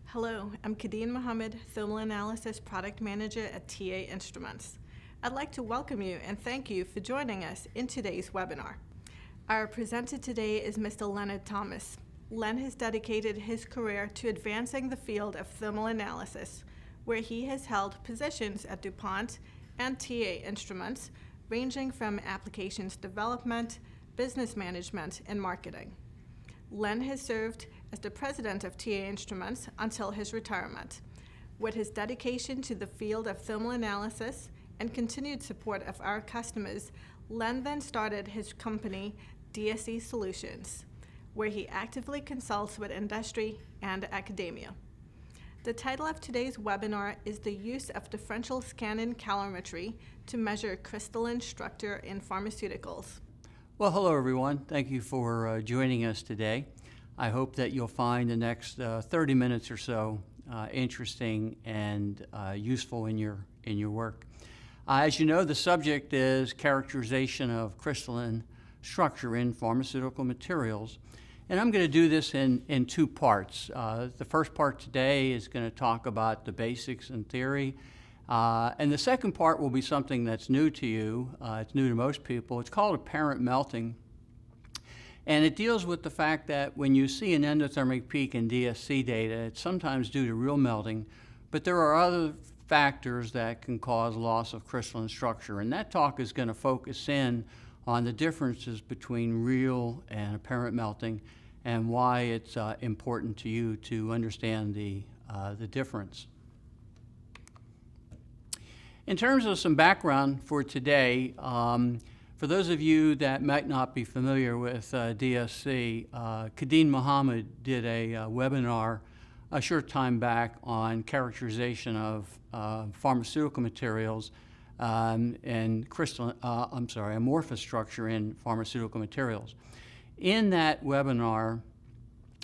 Hello, I'm Kadeen Mohammed, Thermal Analysis Product Manager at TA Instruments. I'd like to welcome you and thank you for joining us in today's webinar. Our presenter today is Mr. Len Thomas. Len has dedicated his career to advancing the field of thermal analysis, where he has held positions at DuPont and TA Instruments, ranging from applications development, business management, and marketing. Len has served as the president of TA Instruments until his retirement. With his dedication to the field of thermal analysis and continued support of our customers, Len then started his company, DSC Solutions, where he actively consults with industry and academia. The title of today's webinar is the use of differential scanning calorimetry to measure crystalline structure in pharmaceuticals. Well, hello everyone. Thank you for joining us today. I hope that you'll find the next 30 minutes or so interesting and useful in your work. As you know, the subject is characterization of crystalline structure in pharmaceutical materials. And I'm going to do this in two parts. The first part today is going to talk about the basics and theory. And the second part will be something that's new to you. It's new to most people. It's called apparent melting. And it deals with the fact that when you see an endothermic peak in DSC data, it's sometimes due to real melting, but there are other factors that can cause loss of crystalline structure. And that talk is going to focus in on the differences between real and apparent melting and why it's important to you to understand the difference. In terms of some background for today, for those of you that might not be familiar with DSC, Kadeen Mohammed did a webinar a short time back on characterization of pharmaceutical materials and amorphous structure in pharmaceutical materials. In that webinar,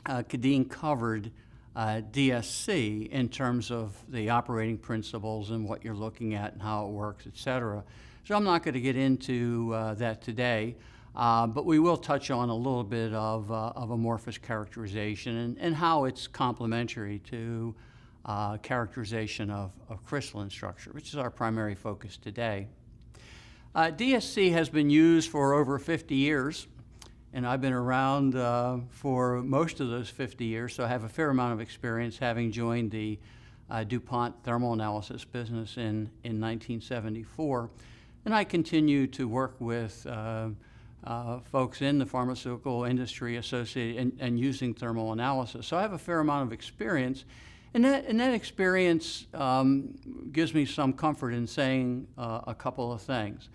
Kadeen covered DSC in terms of the operating principles and what you're looking at and how it works, et cetera. So I'm not going to get into that today, but we will touch on a little bit of amorphous characterization and how it's complementary to characterization of crystalline structure, which is our primary focus today. DSC has been used for over 50 years, and I've been around for most of those 50 years, so I have a fair amount of experience, having joined the DuPont thermal analysis business in 1974. And I continue to work with folks in the pharmaceutical industry associated and using thermal analysis. So I have a fair amount of experience, and that experience gives me some comfort in saying a couple of things.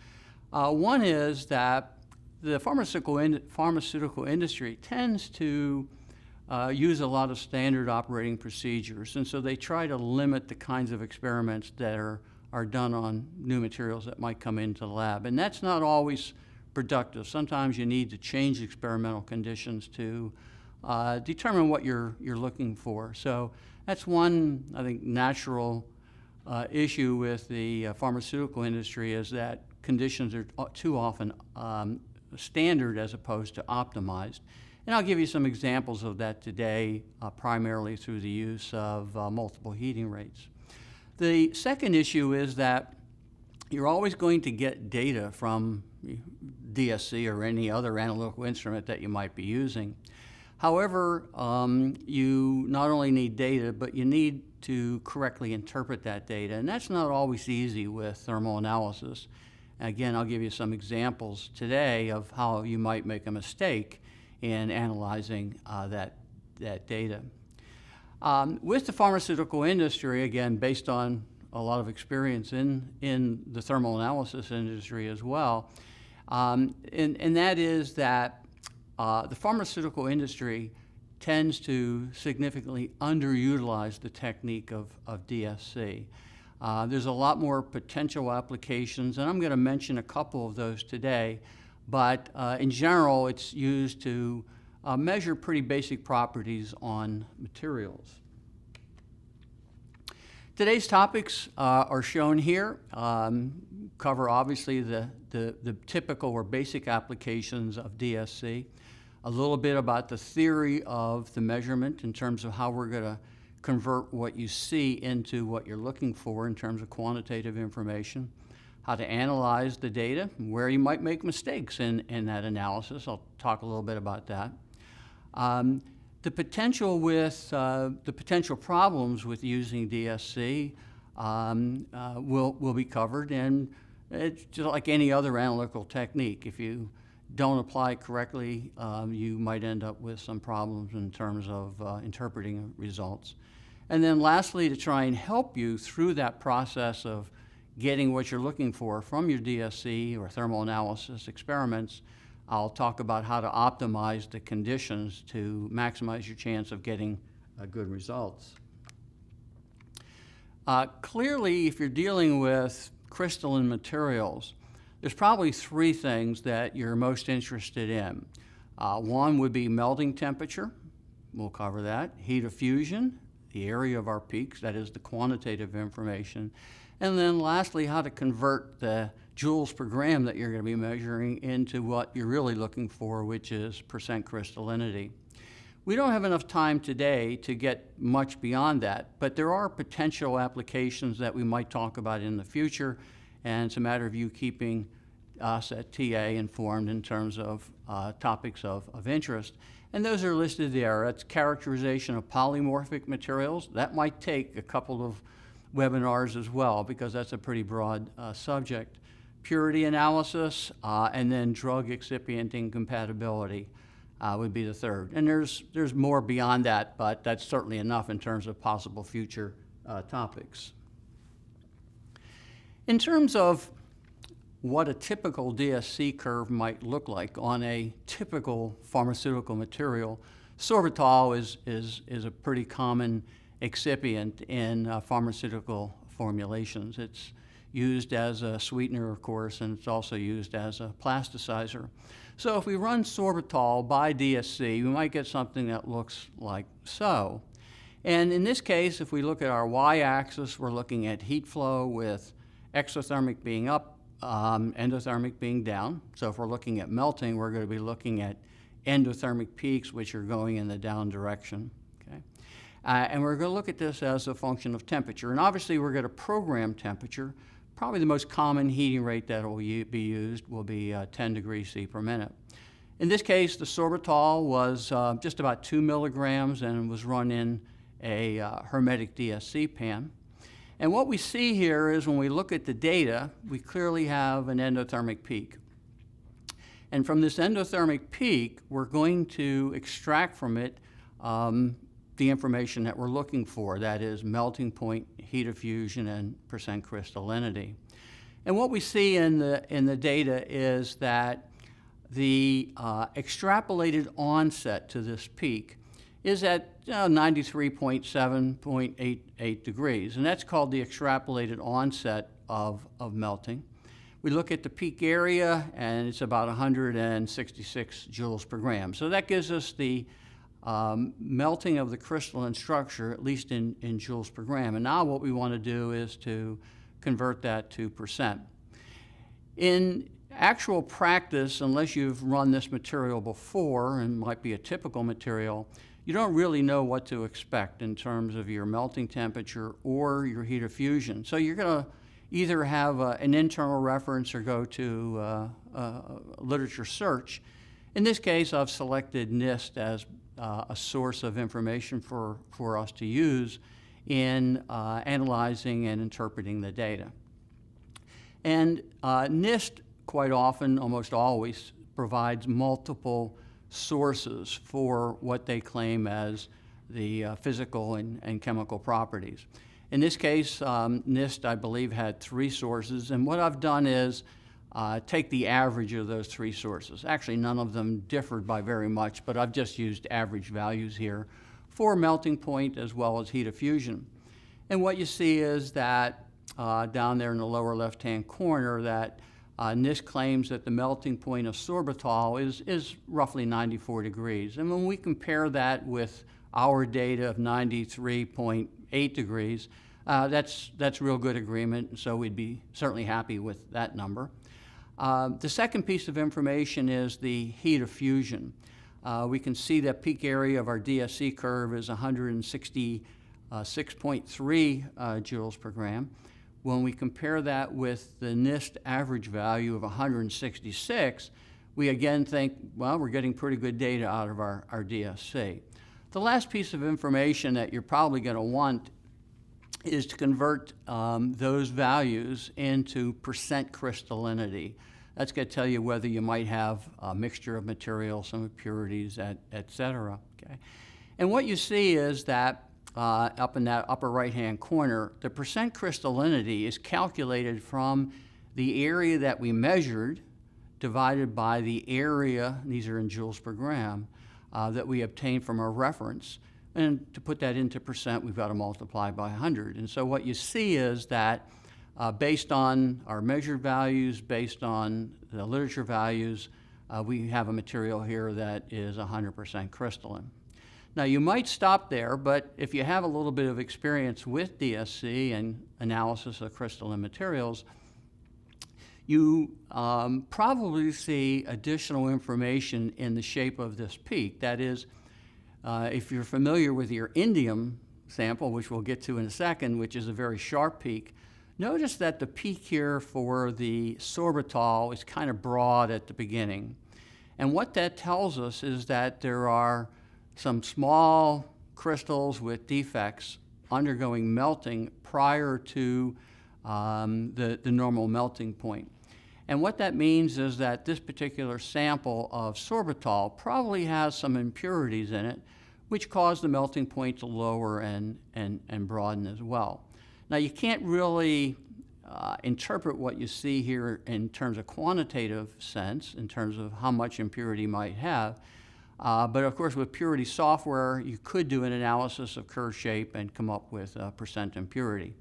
One is that the pharmaceutical industry tends to use a lot of standard operating procedures, and so they try to limit the kinds of experiments that are done on new materials that might come into the lab. And that's not always productive. Sometimes you need to change experimental conditions to determine what you're looking for. So that's one, I think, natural issue with the pharmaceutical industry, is that conditions are too often standard as opposed to optimized. And I'll give you some examples of that today, primarily through the use of multiple heating rates. The second issue is that you're always going to get data from DSC or any other analytical instrument that you might be using. However, you not only need data, but you need to correctly interpret that data, and that's not always easy with thermal analysis. Again, I'll give you some examples today of how you might make a mistake in analyzing that data. With the pharmaceutical industry, again, based on a lot of experience in the thermal analysis industry as well, and that is that the pharmaceutical industry tends to significantly underutilize the technique of DSC. There's a lot more potential applications, and I'm going to mention a couple of those today, but in general, it's used to measure pretty basic properties on materials. Today's topics are shown here, cover obviously the typical or basic applications of DSC, a little bit about the theory of the measurement in terms of how we're going to convert what you see into what you're looking for in terms of quantitative information, how to analyze the data, where you might make mistakes in that analysis. I'll talk a little bit about that. The potential problems with using DSC will be covered, and it's just like any other analytical technique. If you don't apply it correctly, you might end up with some problems in terms of interpreting results. And then lastly, to try and help you through that process of getting what you're looking for from your DSC or thermal analysis experiments, I'll talk about how to optimize the conditions to maximize your chance of getting good results. Clearly, if you're dealing with crystalline materials, there's probably three things that you're most interested in. One would be melting temperature. We'll cover that. Heat of fusion, the area of our peaks, that is the quantitative information. And then lastly, how to convert the joules per gram that you're going to be measuring into what you're really looking for, which is percent crystallinity. We don't have enough time today to get much beyond that, but there are potential applications that we might talk about in the future, and it's a matter of you keeping us at TA informed in terms of topics of interest. And those are listed there. That's characterization of polymorphic materials. That might take a couple of webinars as well, because that's a pretty broad subject. Purity analysis, and then drug excipient incompatibility would be the third. And there's more beyond that, but that's certainly enough in terms of possible future topics. In terms of what a typical DSC curve might look like on a typical pharmaceutical material, sorbitol is a pretty common excipient in pharmaceutical formulations. It's used as a sweetener, of course, and it's also used as a plasticizer. So if we run sorbitol by DSC, we might get something that looks like so. And in this case, if we look at our y-axis, we're looking at heat flow with exothermic being up, endothermic being down. So if we're looking at melting, we're going to be looking at endothermic peaks, which are going in the down direction. Okay? And we're going to look at this as a function of temperature. And obviously, we're going to program temperature. Probably the most common heating rate that will be used will be 10 degrees C per minute. In this case, the sorbitol was just about 2 milligrams and was run in a hermetic DSC pan. And what we see here is when we look at the data, we clearly have an endothermic peak. And from this endothermic peak, we're going to extract from it the information that we're looking for, that is melting point, heat of fusion, and percent crystallinity. And what we see in the data is that the extrapolated onset to this peak is at 93.7.88 degrees, and that's called the extrapolated onset of melting. We look at the peak area, and it's about 166 joules per gram. So that gives us the melting of the crystalline structure, at least in joules per gram. And now what we want to do is to convert that to percent. In actual practice, unless you've run this material before, and might be a typical material, you don't really know what to expect in terms of your melting temperature or your heat of fusion. So you're going to either have an internal reference or go to literature search. In this case, I've selected NIST as a source of information for us to use in analyzing and interpreting the data. And NIST quite often, almost always, provides multiple sources for what they claim as the physical and chemical properties. In this case, NIST, I believe, had 3 sources, and what I've done is take the average of those 3 sources. Actually, none of them differed by very much, but I've just used average values here for melting point as well as heat of fusion. And what you see is that down there in the lower left-hand corner, that NIST claims that the melting point of sorbitol is roughly 94 degrees. And when we compare that with our data of 93.8 degrees, that's real good agreement, so we'd be certainly happy with that number. The second piece of information is the heat of fusion. We can see that peak area of our DSC curve is 166.3 joules per gram. When we compare that with the NIST average value of 166, we again think, well, we're getting pretty good data out of our DSC. The last piece of information that you're probably going to want is to convert those values into percent crystallinity. That's going to tell you whether you might have a mixture of materials, some impurities, et cetera. Okay? And what you see is that up in that upper right-hand corner, the percent crystallinity is calculated from the area that we measured divided by the area, these are in joules per gram, that we obtained from our reference. And to put that into percent, we've got to multiply by 100. And so what you see is that based on our measured values, based on the literature values, we have a material here that is 100% crystalline. Now, you might stop there, but if you have a little bit of experience with DSC and analysis of crystalline materials, you probably see additional information in the shape of this peak. That is, if you're familiar with your indium sample, which we'll get to in a second, which is a very sharp peak, notice that the peak here for the sorbitol is kind of broad at the beginning. And what that tells us is that there are some small crystals with defects undergoing melting prior to the normal melting point. And what that means is that this particular sample of sorbitol probably has some impurities in it, which cause the melting point to lower and broaden as well. Now, you can't really interpret what you see here in terms of quantitative sense, in terms of how much impurity might have. But of course, with purity software, you could do an analysis of curve shape and come up with percent impurity.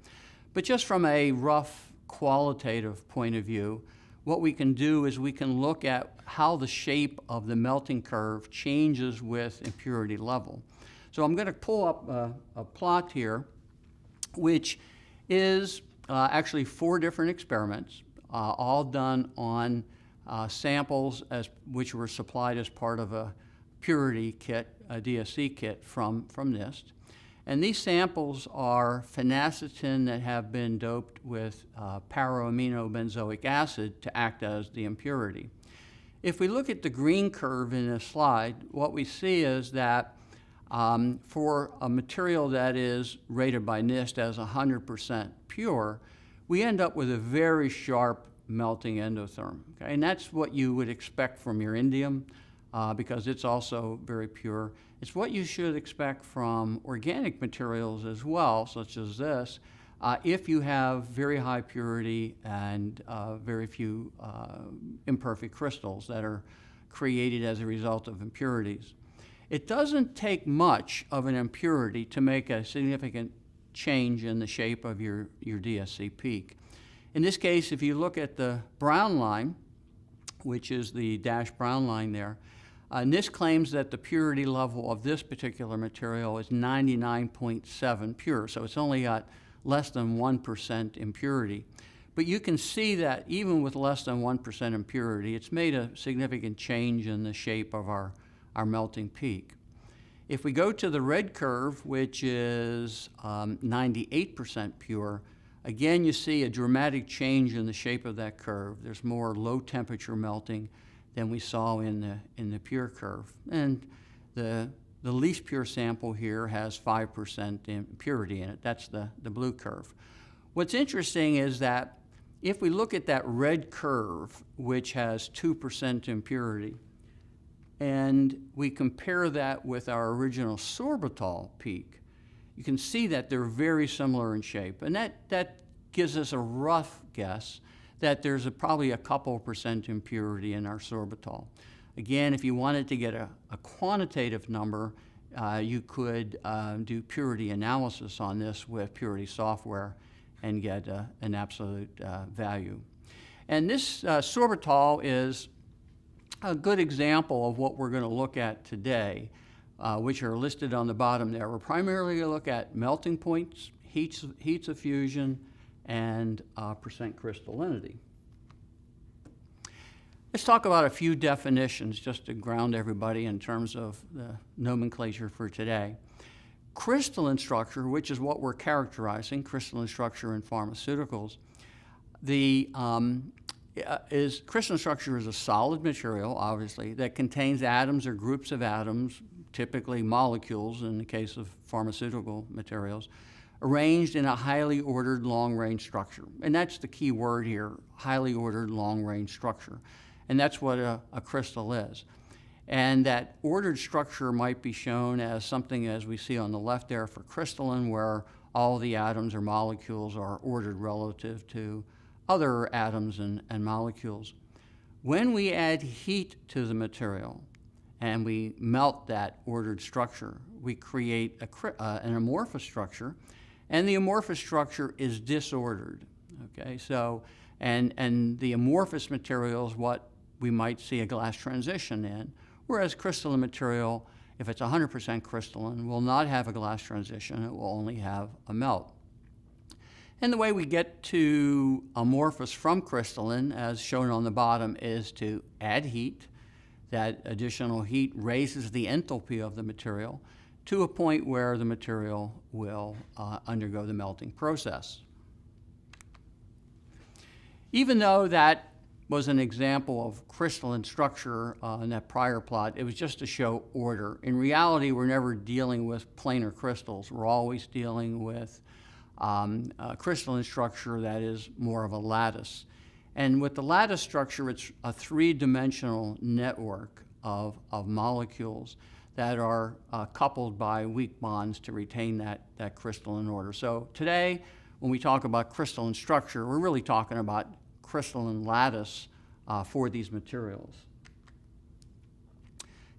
But just from a rough qualitative point of view, what we can do is we can look at how the shape of the melting curve changes with impurity level. So I'm going to pull up a plot here, which is actually 4 different experiments, all done on samples which were supplied as part of a purity kit, a DSC kit from NIST. And these samples are phenacetin that have been doped with para-aminobenzoic acid to act as the impurity. If we look at the green curve in this slide, what we see is that for a material that is rated by NIST as 100% pure, we end up with a very sharp melting endotherm. Okay? And that's what you would expect from your indium, because it's also very pure. It's what you should expect from organic materials as well, such as this, if you have very high purity and very few imperfect crystals that are created as a result of impurities. It doesn't take much of an impurity to make a significant change in the shape of your DSC peak. In this case, if you look at the brown line, which is the dashed brown line there, NIST claims that the purity level of this particular material is 99.7 pure, so it's only got less than 1% impurity. But you can see that even with less than 1% impurity, it's made a significant change in the shape of our melting peak. If we go to the red curve, which is 98% pure, again you see a dramatic change in the shape of that curve. There's more low temperature melting than we saw in the pure curve. And the least pure sample here has 5% impurity in it. That's the blue curve. What's interesting is that if we look at that red curve, which has 2% impurity, and we compare that with our original sorbitol peak, you can see that they're very similar in shape. And that gives us a rough guess that there's probably a couple % impurity in our sorbitol. Again, if you wanted to get a quantitative number, you could do purity analysis on this with purity software and get an absolute value. And this sorbitol is a good example of what we're going to look at today, which are listed on the bottom there. We're primarily going to look at melting points, heats of fusion, and percent crystallinity. Let's talk about a few definitions just to ground everybody in terms of the nomenclature for today. Crystalline structure, which is what we're characterizing, crystalline structure in pharmaceuticals, crystalline structure is a solid material, obviously, that contains atoms or groups of atoms, typically molecules in the case of pharmaceutical materials, arranged in a highly ordered long-range structure. And that's the key word here, highly ordered long-range structure. And that's what a crystal is. And that ordered structure might be shown as something as we see on the left there for crystalline, where all the atoms or molecules are ordered relative to other atoms and molecules. When we add heat to the material and we melt that ordered structure, we create an amorphous structure, and the amorphous structure is disordered. Okay, so and the amorphous material is what we might see a glass transition in, whereas crystalline material, if it's 100% crystalline, will not have a glass transition, it will only have a melt. And the way we get to amorphous from crystalline, as shown on the bottom, is to add heat. That additional heat raises the enthalpy of the material to a point where the material will undergo the melting process. Even though that was an example of crystalline structure in that prior plot, it was just to show order. In reality, we're never dealing with planar crystals. We're always dealing with a crystalline structure that is more of a lattice. And with the lattice structure, it's a three-dimensional network of molecules that are coupled by weak bonds to retain that crystalline order. So today, when we talk about crystalline structure, we're really talking about crystalline lattice for these materials.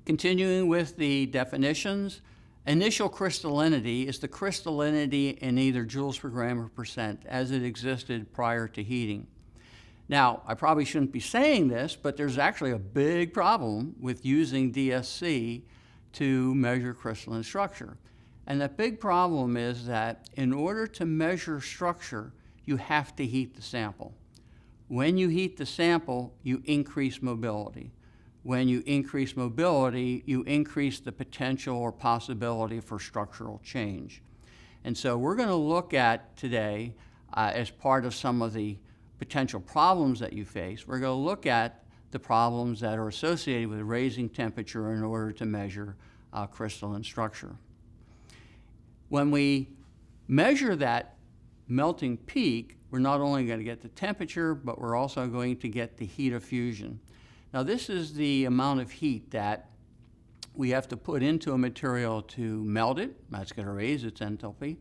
Continuing with the definitions, initial crystallinity is the crystallinity in either joules per gram or percent as it existed prior to heating. Now, I probably shouldn't be saying this, but there's actually a big problem with using DSC to measure crystalline structure. And that big problem is that in order to measure structure, you have to heat the sample. When you heat the sample, you increase mobility. When you increase mobility, you increase the potential or possibility for structural change. And so we're going to look at today, as part of some of the potential problems that you face, we're going to look at the problems that are associated with raising temperature in order to measure crystalline structure. When we measure that melting peak, we're not only going to get the temperature, but we're also going to get the heat of fusion. Now, this is the amount of heat that we have to put into a material to melt it. That's going to raise its enthalpy.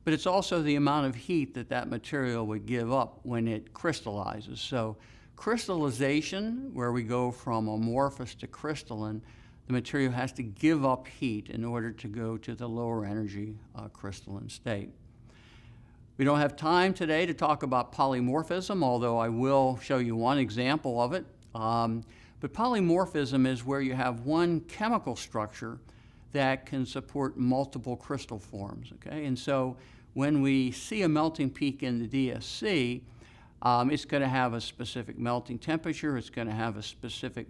But it's also the amount of heat that material would give up when it crystallizes. So crystallization, where we go from amorphous to crystalline, the material has to give up heat in order to go to the lower energy crystalline state. We don't have time today to talk about polymorphism, although I will show you one example of it. But polymorphism is where you have one chemical structure that can support multiple crystal forms, okay? And so when we see a melting peak in the DSC, it's going to have a specific melting temperature, it's going to have a specific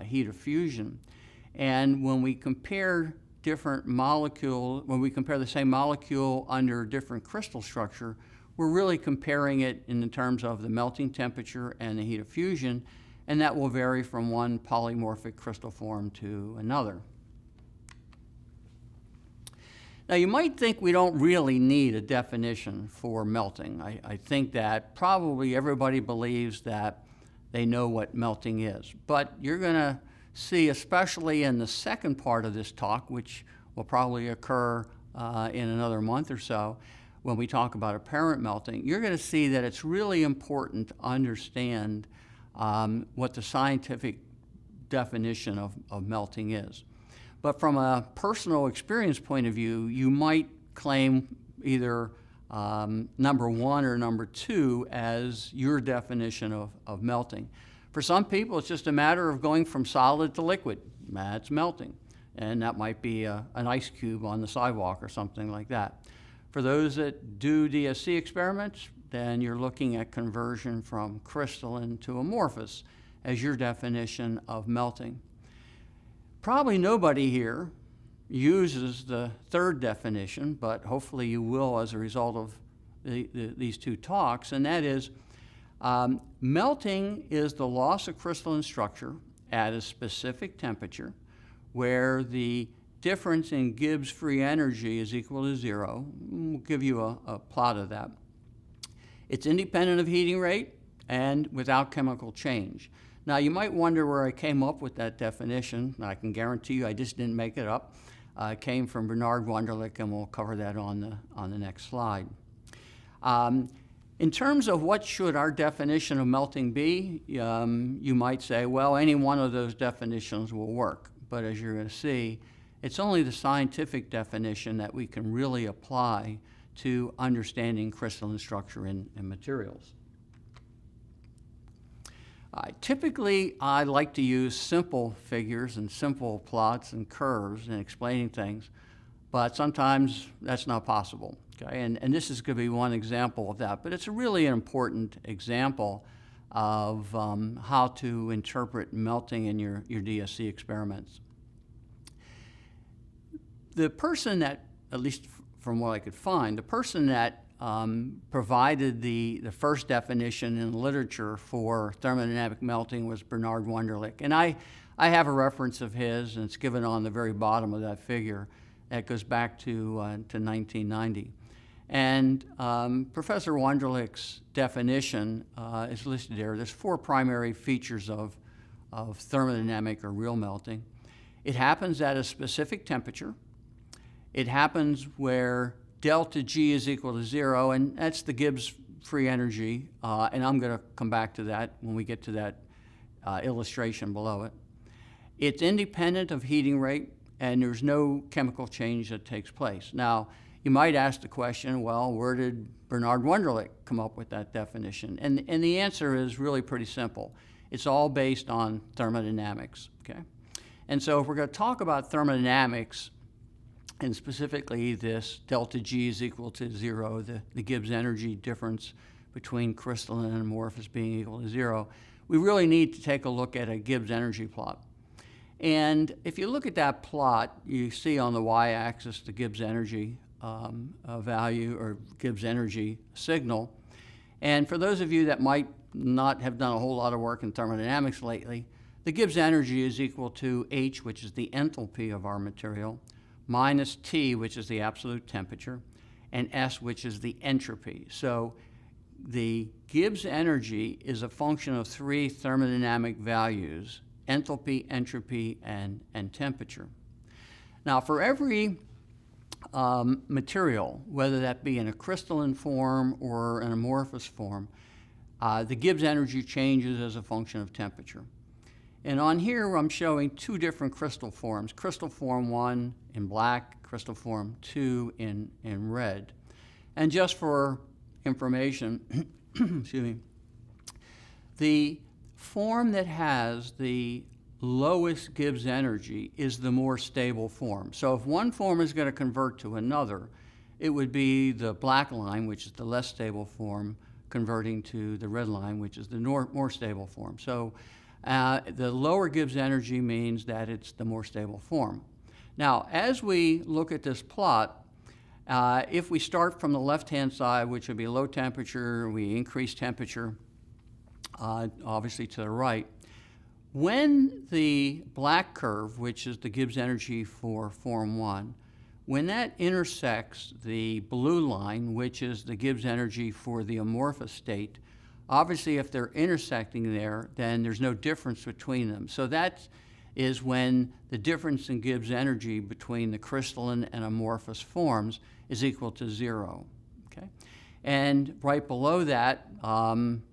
heat of fusion. And when we compare different molecules, when we compare the same molecule under different crystal structure, we're really comparing it in terms of the melting temperature and the heat of fusion, and that will vary from one polymorphic crystal form to another. Now, you might think we don't really need a definition for melting. I think that probably everybody believes that they know what melting is. But you're going to see, especially in the second part of this talk, which will probably occur in another month or so, when we talk about apparent melting, you're going to see that it's really important to understand what the scientific definition of melting is. But from a personal experience point of view, you might claim either number 1 or number 2 as your definition of melting. For some people, it's just a matter of going from solid to liquid. That's melting. And that might be an ice cube on the sidewalk or something like that. For those that do DSC experiments, then you're looking at conversion from crystalline to amorphous as your definition of melting. Probably nobody here uses the third definition, but hopefully you will as a result of these 2 talks, and that is melting is the loss of crystalline structure at a specific temperature where the difference in Gibbs free energy is equal to 0. We'll give you a plot of that. It's independent of heating rate and without chemical change. Now, you might wonder where I came up with that definition. I can guarantee you I just didn't make it up. It came from Bernard Wunderlich, and we'll cover that on the next slide. In terms of what should our definition of melting be, you might say, well, any one of those definitions will work. But as you're going to see, it's only the scientific definition that we can really apply to understanding crystalline structure in materials. Typically, I like to use simple figures and simple plots and curves in explaining things, but sometimes that's not possible. Okay? And this is going to be one example of that, but it's a really important example of how to interpret melting in your DSC experiments. The person that, at least from what I could find, the person that provided the first definition in literature for thermodynamic melting was Bernard Wunderlich. And I have a reference of his, and it's given on the very bottom of that figure. That goes back to 1990. And Professor Wunderlich's definition is listed there. There's 4 primary features of thermodynamic or real melting. It happens at a specific temperature. It happens where delta G is equal to 0, and that's the Gibbs free energy, and I'm going to come back to that when we get to that illustration below it. It's independent of heating rate, and there's no chemical change that takes place. Now, you might ask the question, well, where did Bernard Wunderlich come up with that definition? And the answer is really pretty simple. It's all based on thermodynamics, okay? And so if we're going to talk about thermodynamics, and specifically this delta G is equal to 0, the Gibbs energy difference between crystalline and amorphous being equal to 0, we really need to take a look at a Gibbs energy plot. And if you look at that plot, you see on the y-axis the Gibbs energy value or Gibbs energy signal. And for those of you that might not have done a whole lot of work in thermodynamics lately, the Gibbs energy is equal to H, which is the enthalpy of our material, minus T, which is the absolute temperature, and S, which is the entropy. So the Gibbs energy is a function of 3 thermodynamic values: enthalpy, entropy, and temperature. Now, for every material, whether that be in a crystalline form or an amorphous form, the Gibbs energy changes as a function of temperature. And on here, I'm showing 2 different crystal forms: crystal form 1 in black, crystal form 2 in red. And just for information, excuse me, the form that has the lowest Gibbs energy is the more stable form. So if one form is going to convert to another, it would be the black line, which is the less stable form, converting to the red line, which is the more stable form. So the lower Gibbs energy means that it's the more stable form. Now, as we look at this plot, if we start from the left-hand side, which would be low temperature, we increase temperature, obviously to the right. When the black curve, which is the Gibbs energy for form 1, when that intersects the blue line, which is the Gibbs energy for the amorphous state, obviously if they're intersecting there, then there's no difference between them. So that is when the difference in Gibbs energy between the crystalline and amorphous forms is equal to 0. Okay? And right below that,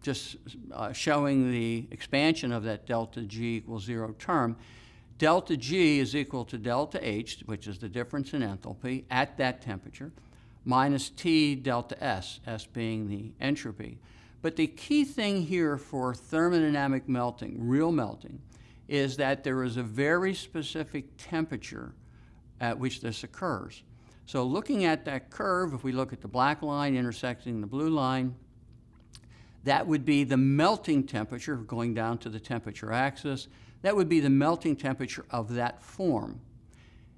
just showing the expansion of that delta G equals 0 term, delta G is equal to delta H, which is the difference in enthalpy at that temperature, minus T delta S, S being the entropy. But the key thing here for thermodynamic melting, real melting, is that there is a very specific temperature at which this occurs. So looking at that curve, if we look at the black line intersecting the blue line, that would be the melting temperature going down to the temperature axis. That would be the melting temperature of that form.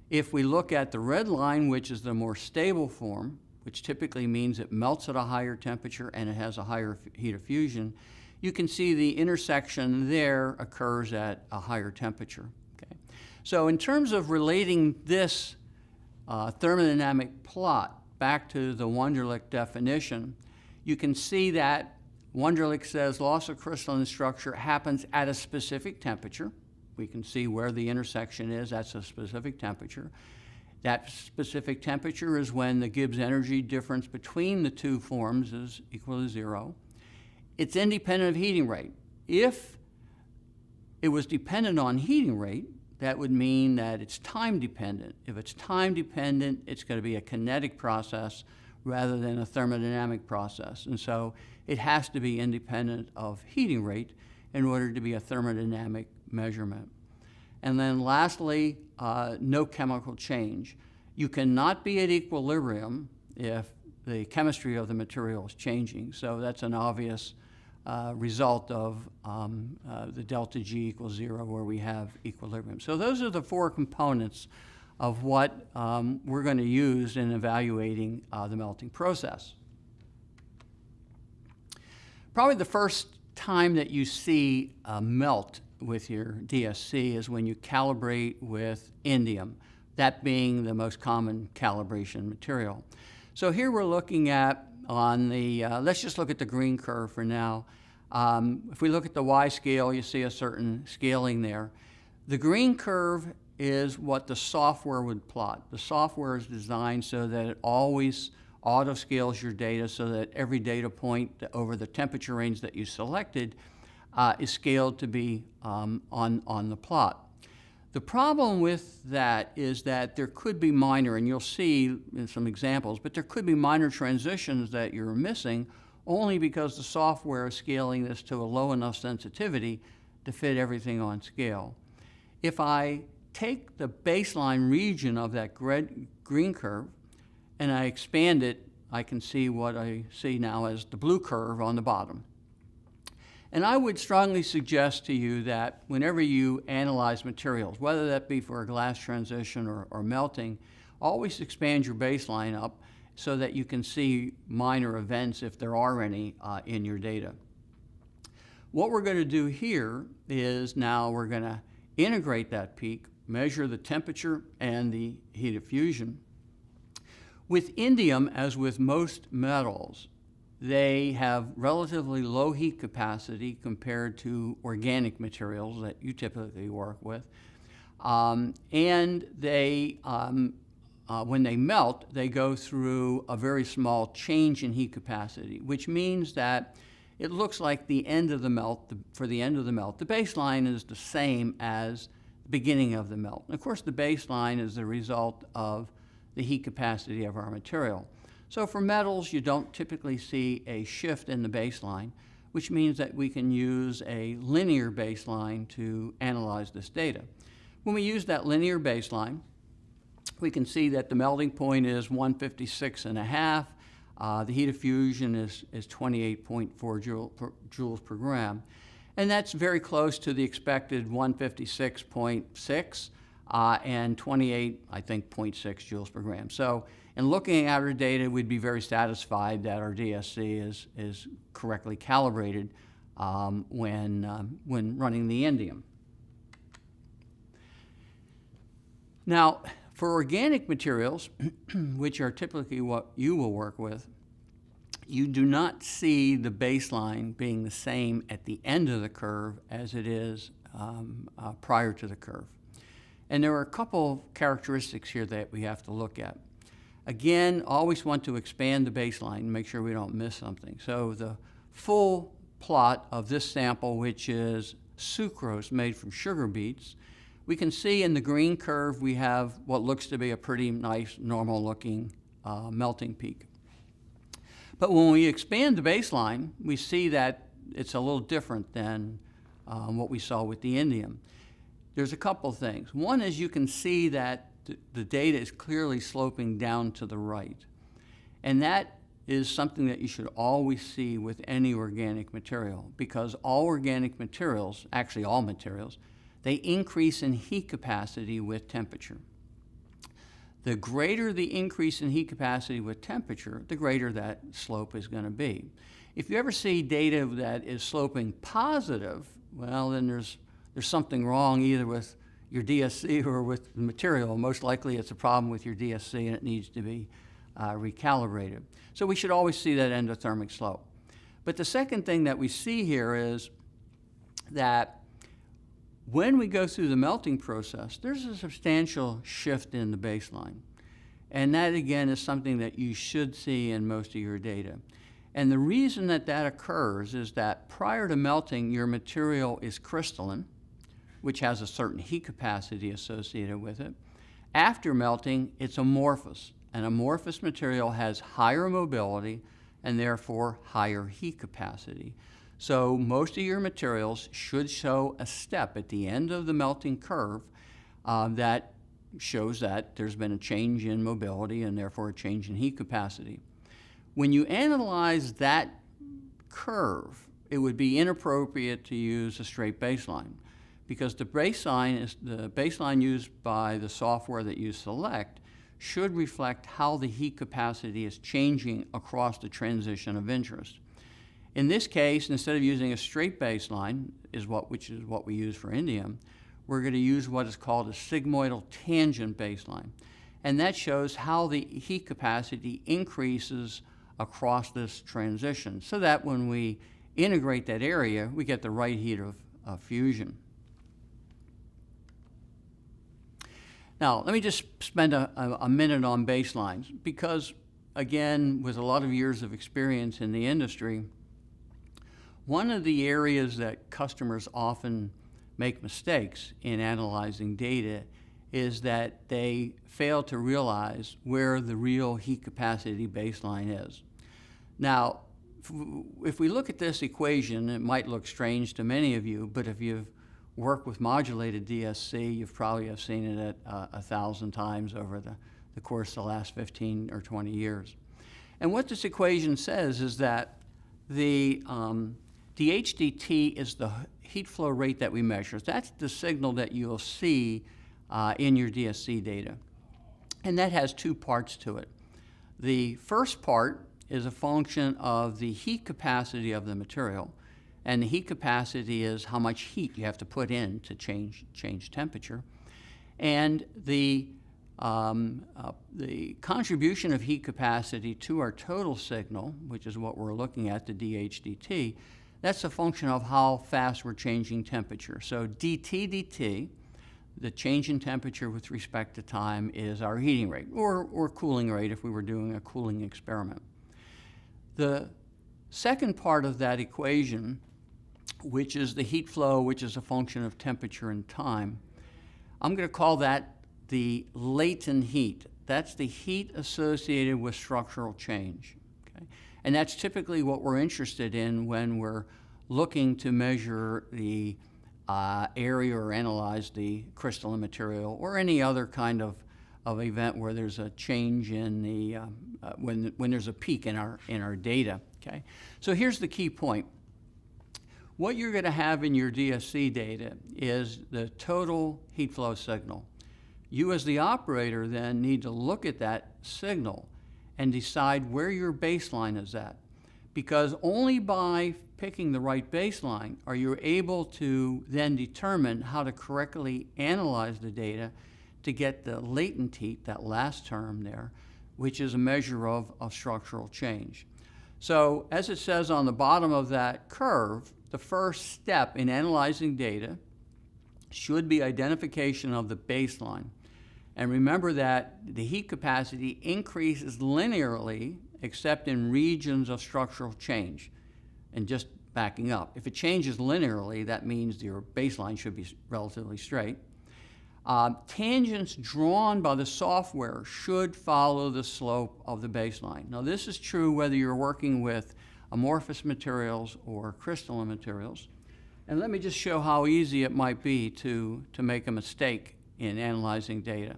If we look at the red line, which is the more stable form, which typically means it melts at a higher temperature and it has a higher heat of fusion, you can see the intersection there occurs at a higher temperature. Okay? So in terms of relating this thermodynamic plot back to the Wunderlich definition, you can see that Wunderlich says loss of crystalline structure happens at a specific temperature. We can see where the intersection is, that's a specific temperature. That specific temperature is when the Gibbs energy difference between the two forms is equal to 0. It's independent of heating rate. If it was dependent on heating rate, that would mean that it's time dependent. If it's time dependent, it's going to be a kinetic process rather than a thermodynamic process. And so it has to be independent of heating rate in order to be a thermodynamic measurement. And then lastly, no chemical change. You cannot be at equilibrium if the chemistry of the material is changing. So that's an obvious result of the delta G equals 0 where we have equilibrium. So those are the four components of what we're going to use in evaluating the melting process. Probably the first time that you see a melt with your DSC is when you calibrate with indium, that being the most common calibration material. So here we're looking at on the, let's just look at the green curve for now. If we look at the Y scale, you see a certain scaling there. The green curve is what the software would plot. The software is designed so that it always auto-scales your data so that every data point over the temperature range that you selected is scaled to be on the plot. The problem with that is that there could be minor, and you'll see in some examples, but there could be minor transitions that you're missing only because the software is scaling this to a low enough sensitivity to fit everything on scale. If I take the baseline region of that green curve and I expand it, I can see what I see now as the blue curve on the bottom. And I would strongly suggest to you that whenever you analyze materials, whether that be for a glass transition or melting, always expand your baseline up so that you can see minor events if there are any in your data. What we're going to do here is now we're going to integrate that peak, measure the temperature and the heat of fusion. With indium, as with most metals, they have relatively low heat capacity compared to organic materials that you typically work with. And they, when they melt, they go through a very small change in heat capacity, which means that it looks like the end of the melt, for the end of the melt, the baseline is the same as the beginning of the melt. And of course, the baseline is the result of the heat capacity of our material. So for metals, you don't typically see a shift in the baseline, which means that we can use a linear baseline to analyze this data. When we use that linear baseline, we can see that the melting point is 156.5. The heat of fusion is 28.4 joules per gram. And that's very close to the expected 156.6 and 28, I think, 0.6 joules per gram. So in looking at our data, we'd be very satisfied that our DSC is correctly calibrated when running the indium. Now, for organic materials, which are typically what you will work with, you do not see the baseline being the same at the end of the curve as it is prior to the curve. And there are a couple characteristics here that we have to look at. Again, always want to expand the baseline and make sure we don't miss something. So the full plot of this sample, which is sucrose made from sugar beets, we can see in the green curve we have what looks to be a pretty nice, normal-looking melting peak. But when we expand the baseline, we see that it's a little different than what we saw with the indium. There's a couple things. One is you can see that the data is clearly sloping down to the right. And that is something that you should always see with any organic material, because all organic materials, actually all materials, they increase in heat capacity with temperature. The greater the increase in heat capacity with temperature, the greater that slope is going to be. If you ever see data that is sloping positive, well, then there's something wrong either with your DSC or with the material. Most likely it's a problem with your DSC and it needs to be recalibrated. So we should always see that endothermic slope. But the second thing that we see here is that when we go through the melting process, there's a substantial shift in the baseline. And that, again, is something that you should see in most of your data. And the reason that that occurs is that prior to melting, your material is crystalline, which has a certain heat capacity associated with it. After melting, it's amorphous. An amorphous material has higher mobility and therefore higher heat capacity. So most of your materials should show a step at the end of the melting curve that shows that there's been a change in mobility and therefore a change in heat capacity. When you analyze that curve, it would be inappropriate to use a straight baseline, because the baseline used by the software that you select should reflect how the heat capacity is changing across the transition of interest. In this case, instead of using a straight baseline, which is what we use for indium, we're going to use what is called a sigmoidal tangent baseline. And that shows how the heat capacity increases across this transition, so that when we integrate that area, we get the right heat of fusion. Now, let me just spend a minute on baselines, because, again, with a lot of years of experience in the industry, one of the areas that customers often make mistakes in analyzing data is that they fail to realize where the real heat capacity baseline is. Now, if we look at this equation, it might look strange to many of you, but if you've worked with modulated DSC, you've probably have seen it at 1,000 times over the course of the last 15 or 20 years. And what this equation says is that the HDT is the heat flow rate that we measure. That's the signal that you'll see in your DSC data. And that has two parts to it. The first part is a function of the heat capacity of the material. And the heat capacity is how much heat you have to put in to change temperature. And the contribution of heat capacity to our total signal, which is what we're looking at, the DHDT, that's a function of how fast we're changing temperature. So dT, the change in temperature with respect to time, is our heating rate, or cooling rate if we were doing a cooling experiment. The second part of that equation, which is the heat flow, which is a function of temperature and time, I'm going to call that the latent heat. That's the heat associated with structural change. Okay? And that's typically what we're interested in when we're looking to measure the area or analyze the crystalline material or any other kind of event where there's a change in the, when there's a peak in our data. Okay? So here's the key point. What you're going to have in your DSC data is the total heat flow signal. You as the operator then need to look at that signal and decide where your baseline is at, because only by picking the right baseline are you able to then determine how to correctly analyze the data to get the latent heat, that last term there, which is a measure of structural change. So as it says on the bottom of that curve, the first step in analyzing data should be identification of the baseline. And remember that the heat capacity increases linearly except in regions of structural change. And just backing up, if it changes linearly, that means your baseline should be relatively straight. Tangents drawn by the software should follow the slope of the baseline. Now, this is true whether you're working with amorphous materials or crystalline materials. And let me just show how easy it might be to make a mistake in analyzing data.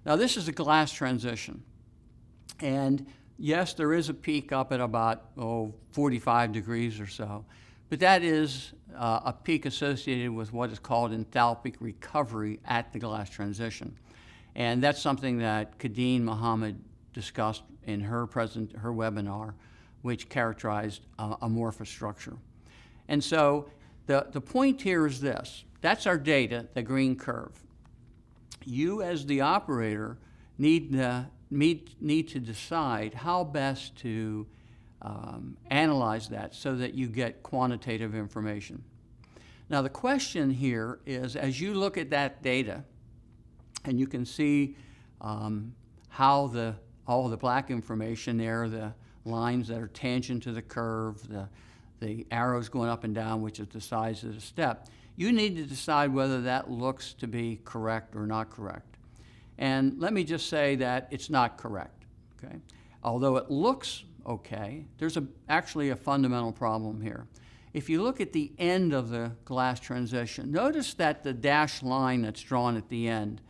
Now, this is a glass transition. And yes, there is a peak up at about 45 degrees or so, but that is a peak associated with what is called enthalpic recovery at the glass transition. And that's something that Kadeen Mohammed discussed in her webinar, which characterized amorphous structure. And so the point here is this. That's our data, the green curve. You as the operator need to decide how best to analyze that so that you get quantitative information. Now the question here is, as you look at that data, and you can see how all the black information there, the lines that are tangent to the curve, the arrows going up and down, which is the size of the step, you need to decide whether that looks to be correct or not correct. And let me just say that it's not correct, okay? Although it looks okay, there's actually a fundamental problem here. If you look at the end of the glass transition, notice that the dashed line that's drawn at the end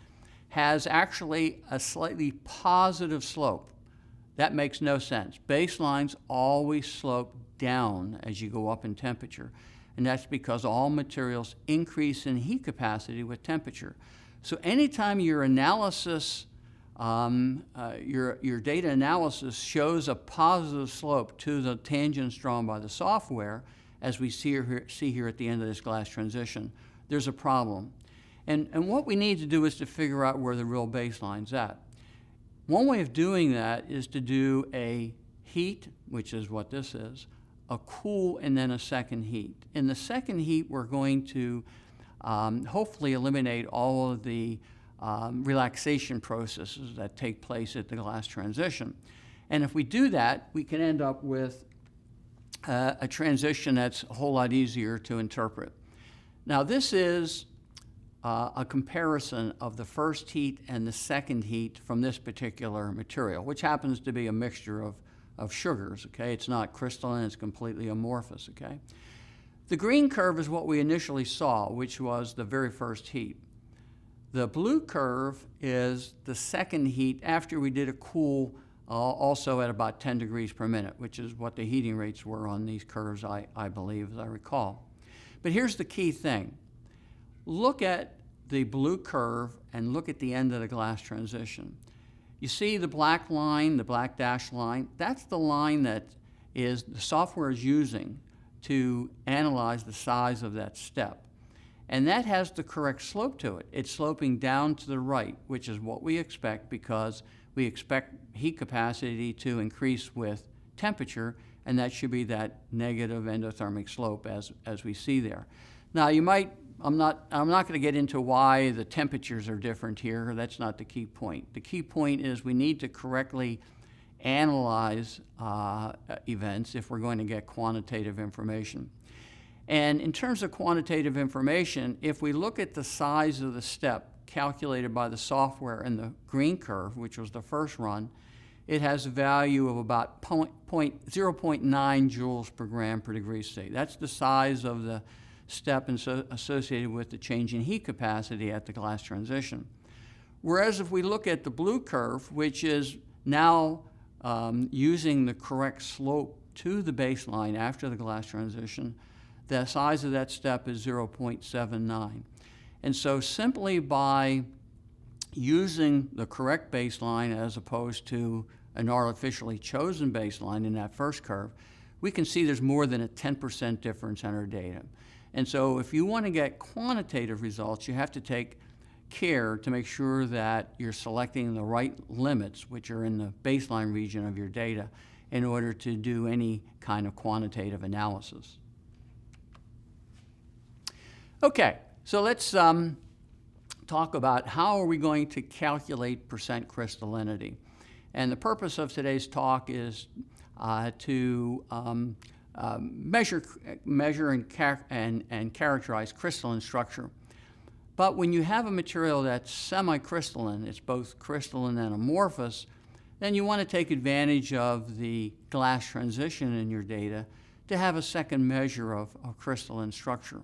has actually a slightly positive slope. That makes no sense. Baselines always slope down as you go up in temperature, and that's because all materials increase in heat capacity with temperature. So anytime your analysis, your data analysis shows a positive slope to the tangents drawn by the software, as we see here at the end of this glass transition, there's a problem. And what we need to do is to figure out where the real baseline's at. One way of doing that is to do a heat, which is what this is, a cool, and then a second heat. In the second heat, we're going to hopefully eliminate all of the relaxation processes that take place at the glass transition. And if we do that, we can end up with a transition that's a whole lot easier to interpret. Now, this is a comparison of the first heat and the second heat from this particular material, which happens to be a mixture of sugars, okay? It's not crystalline, it's completely amorphous, okay? The green curve is what we initially saw, which was the very first heat. The blue curve is the second heat after we did a cool, also at about 10 degrees per minute, which is what the heating rates were on these curves, I believe, as I recall. But here's the key thing. Look at the blue curve and look at the end of the glass transition. You see the black line, the black dashed line? That's the line that the software is using to analyze the size of that step. And that has the correct slope to it. It's sloping down to the right, which is what we expect because we expect heat capacity to increase with temperature, and that should be that negative endothermic slope as we see there. Now you might, I'm not going to get into why the temperatures are different here. That's not the key point. The key point is we need to correctly analyze events if we're going to get quantitative information. And in terms of quantitative information, if we look at the size of the step calculated by the software in the green curve, which was the first run, it has a value of about 0.9 joules per gram per degree C. That's the size of the step associated with the change in heat capacity at the glass transition. Whereas if we look at the blue curve, which is now using the correct slope to the baseline after the glass transition, the size of that step is 0.79. And so simply by using the correct baseline as opposed to an artificially chosen baseline in that first curve, we can see there's more than a 10% difference in our data. And so if you want to get quantitative results, you have to take care to make sure that you're selecting the right limits, which are in the baseline region of your data, in order to do any kind of quantitative analysis. Okay, so let's talk about how are we going to calculate percent crystallinity. And the purpose of today's talk is to measure and characterize crystalline structure. But when you have a material that's semi-crystalline, it's both crystalline and amorphous, then you want to take advantage of the glass transition in your data to have a second measure of crystalline structure.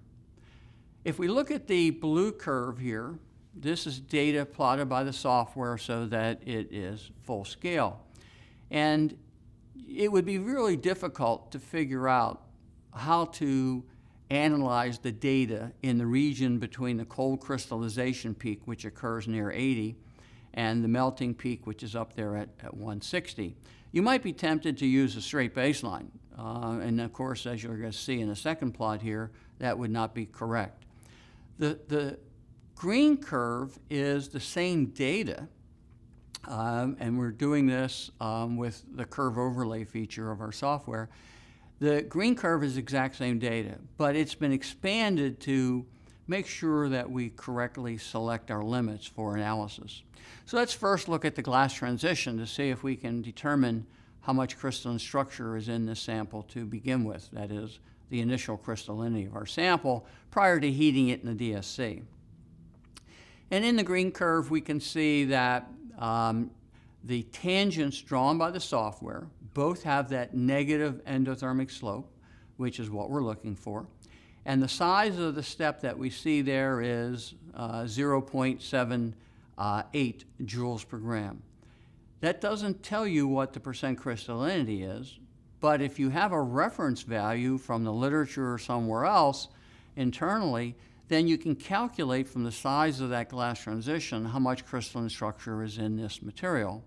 If we look at the blue curve here, this is data plotted by the software so that it is full scale. And it would be really difficult to figure out how to analyze the data in the region between the cold crystallization peak, which occurs near 80, and the melting peak, which is up there at 160. You might be tempted to use a straight baseline. And of course, as you're going to see in the second plot here, that would not be correct. The green curve is the same data, and we're doing this with the curve overlay feature of our software. The green curve is the exact same data, but it's been expanded to make sure that we correctly select our limits for analysis. So let's first look at the glass transition to see if we can determine how much crystalline structure is in this sample to begin with, that is, the initial crystallinity of our sample prior to heating it in the DSC. And in the green curve, we can see that the tangents drawn by the software both have that negative endothermic slope, which is what we're looking for. And the size of the step that we see there is 0.78 joules per gram. That doesn't tell you what the percent crystallinity is, but if you have a reference value from the literature or somewhere else internally, then you can calculate from the size of that glass transition how much crystalline structure is in this material.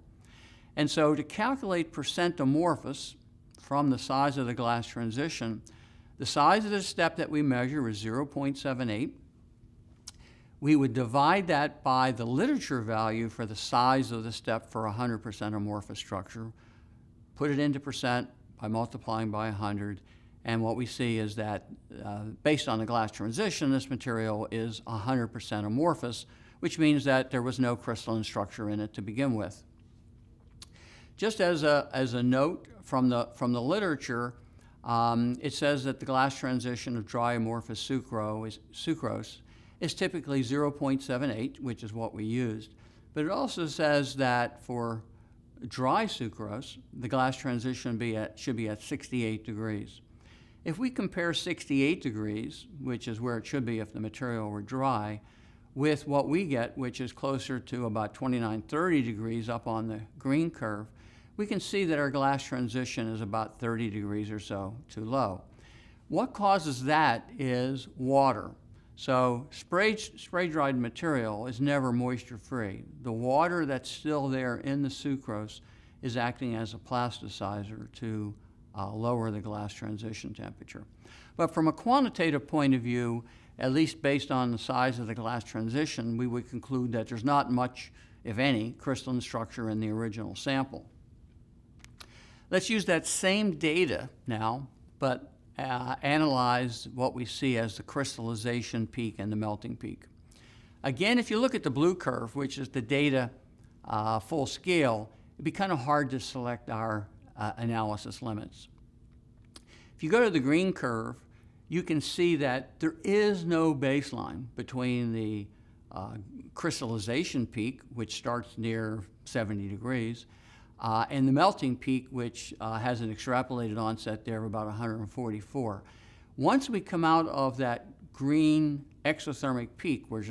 And so to calculate percent amorphous from the size of the glass transition, the size of the step that we measure is 0.78. We would divide that by the literature value for the size of the step for 100% amorphous structure, put it into percent by multiplying by 100, and what we see is that based on the glass transition, this material is 100% amorphous, which means that there was no crystalline structure in it to begin with. Just as a note from the literature, it says that the glass transition of dry amorphous sucrose is typically 0.78, which is what we used. But it also says that for dry sucrose, the glass transition should be at 68 degrees. If we compare 68 degrees, which is where it should be if the material were dry, with what we get, which is closer to about 29-30 degrees up on the green curve, we can see that our glass transition is about 30 degrees or so too low. What causes that is water. So spray-dried material is never moisture-free. The water that's still there in the sucrose is acting as a plasticizer to lower the glass transition temperature. But from a quantitative point of view, at least based on the size of the glass transition, we would conclude that there's not much, if any, crystalline structure in the original sample. Let's use that same data now, but analyze what we see as the crystallization peak and the melting peak. Again, if you look at the blue curve, which is the data full scale, it'd be kind of hard to select our analysis limits. If you go to the green curve, you can see that there is no baseline between the crystallization peak, which starts near 70 degrees, and the melting peak, which has an extrapolated onset there of about 144. Once we come out of that green exothermic peak, which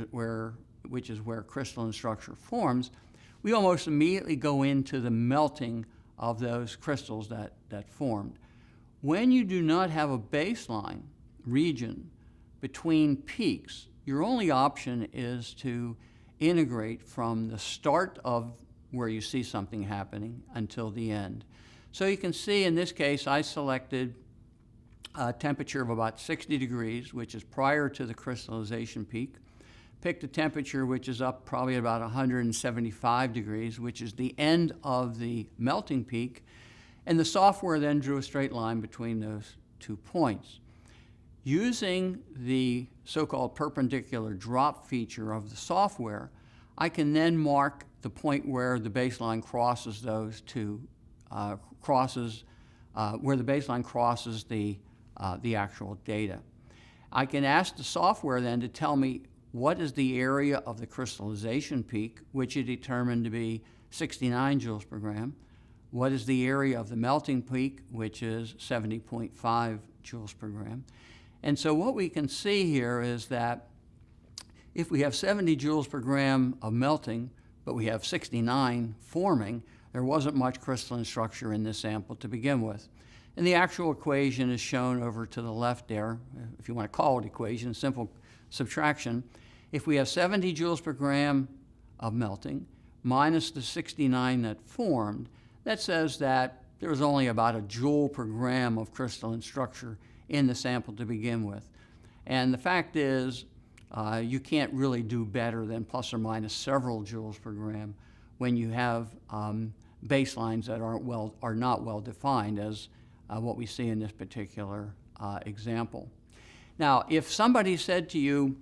is where crystalline structure forms, we almost immediately go into the melting of those crystals that formed. When you do not have a baseline region between peaks, your only option is to integrate from the start of where you see something happening until the end. So you can see in this case, I selected a temperature of about 60 degrees, which is prior to the crystallization peak. Picked a temperature which is up probably about 175 degrees, which is the end of the melting peak. And the software then drew a straight line between those 2 points. Using the so-called perpendicular drop feature of the software, I can then mark the point where the baseline crosses those two, where the baseline crosses the actual data. I can ask the software then to tell me what is the area of the crystallization peak, which you determined to be 69 joules per gram? What is the area of the melting peak, which is 70.5 joules per gram? And so what we can see here is that if we have 70 joules per gram of melting, but we have 69 forming, there wasn't much crystalline structure in this sample to begin with. And the actual equation is shown over to the left there, if you want to call it equation, simple subtraction. If we have 70 joules per gram of melting minus the 69 that formed, that says that there was only about a joule per gram of crystalline structure in the sample to begin with. And the fact is, you can't really do better than plus or minus several joules per gram when you have baselines that are not well defined, as what we see in this particular example. Now, if somebody said to you,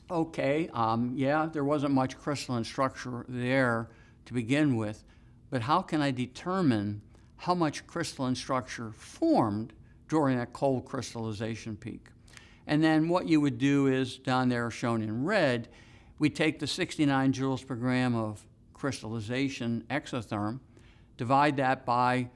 okay, yeah, there wasn't much crystalline structure there to begin with, but how can I determine how much crystalline structure formed during that cold crystallization peak? And then what you would do is, down there shown in red, we take the 69 joules per gram of crystallization exotherm, divide that by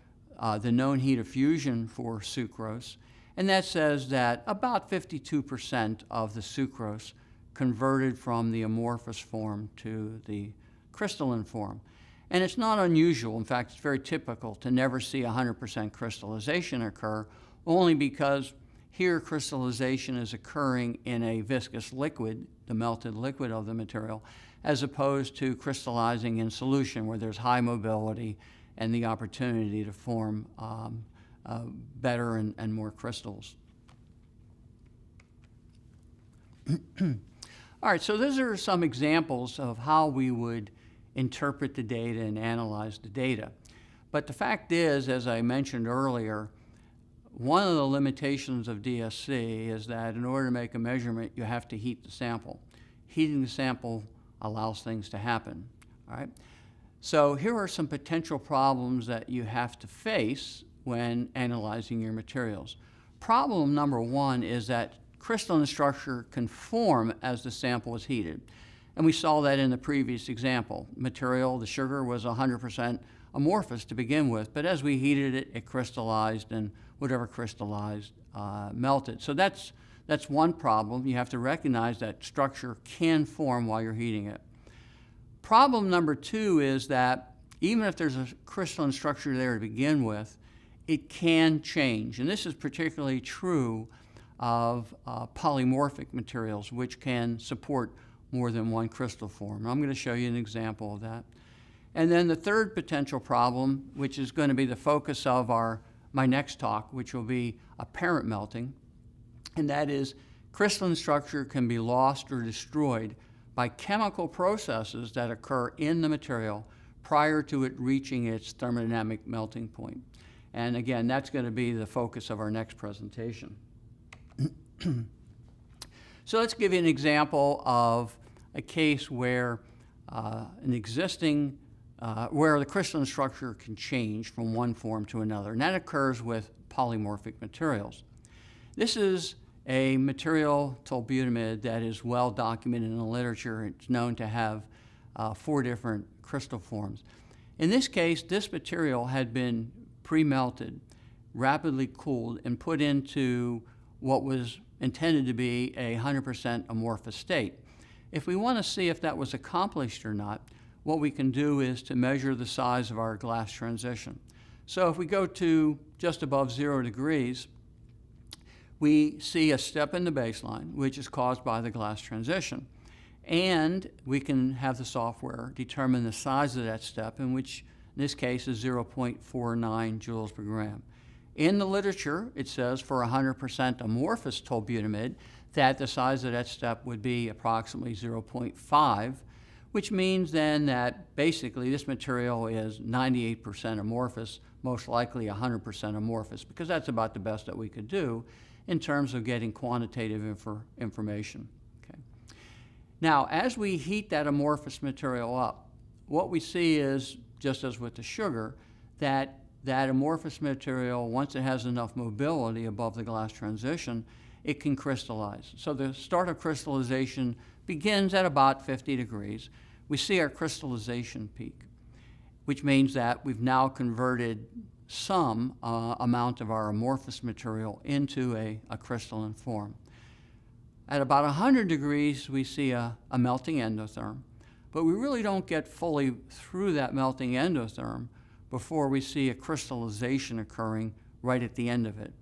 the known heat of fusion for sucrose, and that says that about 52% of the sucrose converted from the amorphous form to the crystalline form. And it's not unusual, in fact, it's very typical to never see 100% crystallization occur, only because here crystallization is occurring in a viscous liquid, the melted liquid of the material, as opposed to crystallizing in solution where there's high mobility and the opportunity to form better and more crystals. All right, so those are some examples of how we would interpret the data and analyze the data. But the fact is, as I mentioned earlier, one of the limitations of DSC is that in order to make a measurement, you have to heat the sample. Heating the sample allows things to happen, all right? So here are some potential problems that you have to face when analyzing your materials. Problem number one is that crystalline structure can form as the sample is heated. And we saw that in the previous example. Material, the sugar, was 100% amorphous to begin with, but as we heated it, it crystallized, and whatever crystallized melted. So that's one problem. You have to recognize that structure can form while you're heating it. Problem number two is that even if there's a crystalline structure there to begin with, it can change. And this is particularly true of polymorphic materials, which can support more than one crystal form. I'm going to show you an example of that. And then the third potential problem, which is going to be the focus of my next talk, which will be apparent melting, and that is crystalline structure can be lost or destroyed by chemical processes that occur in the material prior to it reaching its thermodynamic melting point. And again, that's going to be the focus of our next presentation. So let's give you an example of a case where where the crystalline structure can change from one form to another, and that occurs with polymorphic materials. This is a material, tolbutamide, that is well documented in the literature. It's known to have 4 different crystal forms. In this case, this material had been pre-melted, rapidly cooled, and put into what was intended to be a 100% amorphous state. If we want to see if that was accomplished or not, what we can do is to measure the size of our glass transition. So if we go to just above 0 degrees, we see a step in the baseline, which is caused by the glass transition. And we can have the software determine the size of that step, in which in this case is 0.49 joules per gram. In the literature, it says for 100% amorphous tolbutamide that the size of that step would be approximately 0.5, which means then that basically this material is 98% amorphous, most likely 100% amorphous, because that's about the best that we could do in terms of getting quantitative information. Okay. Now, as we heat that amorphous material up, what we see is, just as with the sugar, that amorphous material, once it has enough mobility above the glass transition, it can crystallize. So the start of crystallization begins at about 50 degrees. We see our crystallization peak, which means that we've now converted some amount of our amorphous material into a crystalline form. At about 100 degrees, we see a melting endotherm, but we really don't get fully through that melting endotherm before we see a crystallization occurring right at the end of it.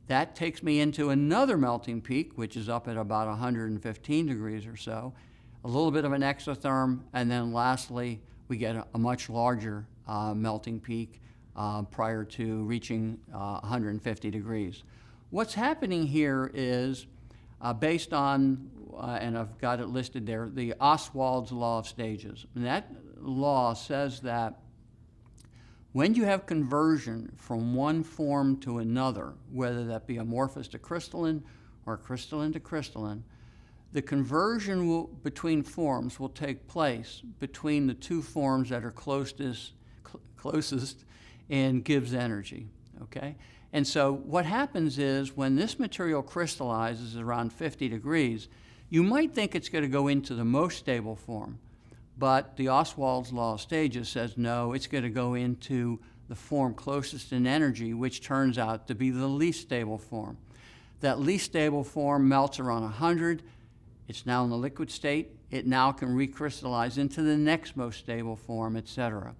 That takes me into another melting peak, which is up at about 115 degrees or so, a little bit of an exotherm, and then lastly, we get a much larger melting peak prior to reaching 150 degrees. What's happening here is based on, and I've got it listed there, the Ostwald's law of stages. And that law says that when you have conversion from one form to another, whether that be amorphous to crystalline or crystalline to crystalline, the conversion between forms will take place between the two forms that are closest and gives energy, okay? And so what happens is when this material crystallizes around 50 degrees, you might think it's going to go into the most stable form, but the Ostwald's law of stages says no, it's going to go into the form closest in energy, which turns out to be the least stable form. That least stable form melts around 100. It's now in the liquid state. It now can recrystallize into the next most stable form, etc.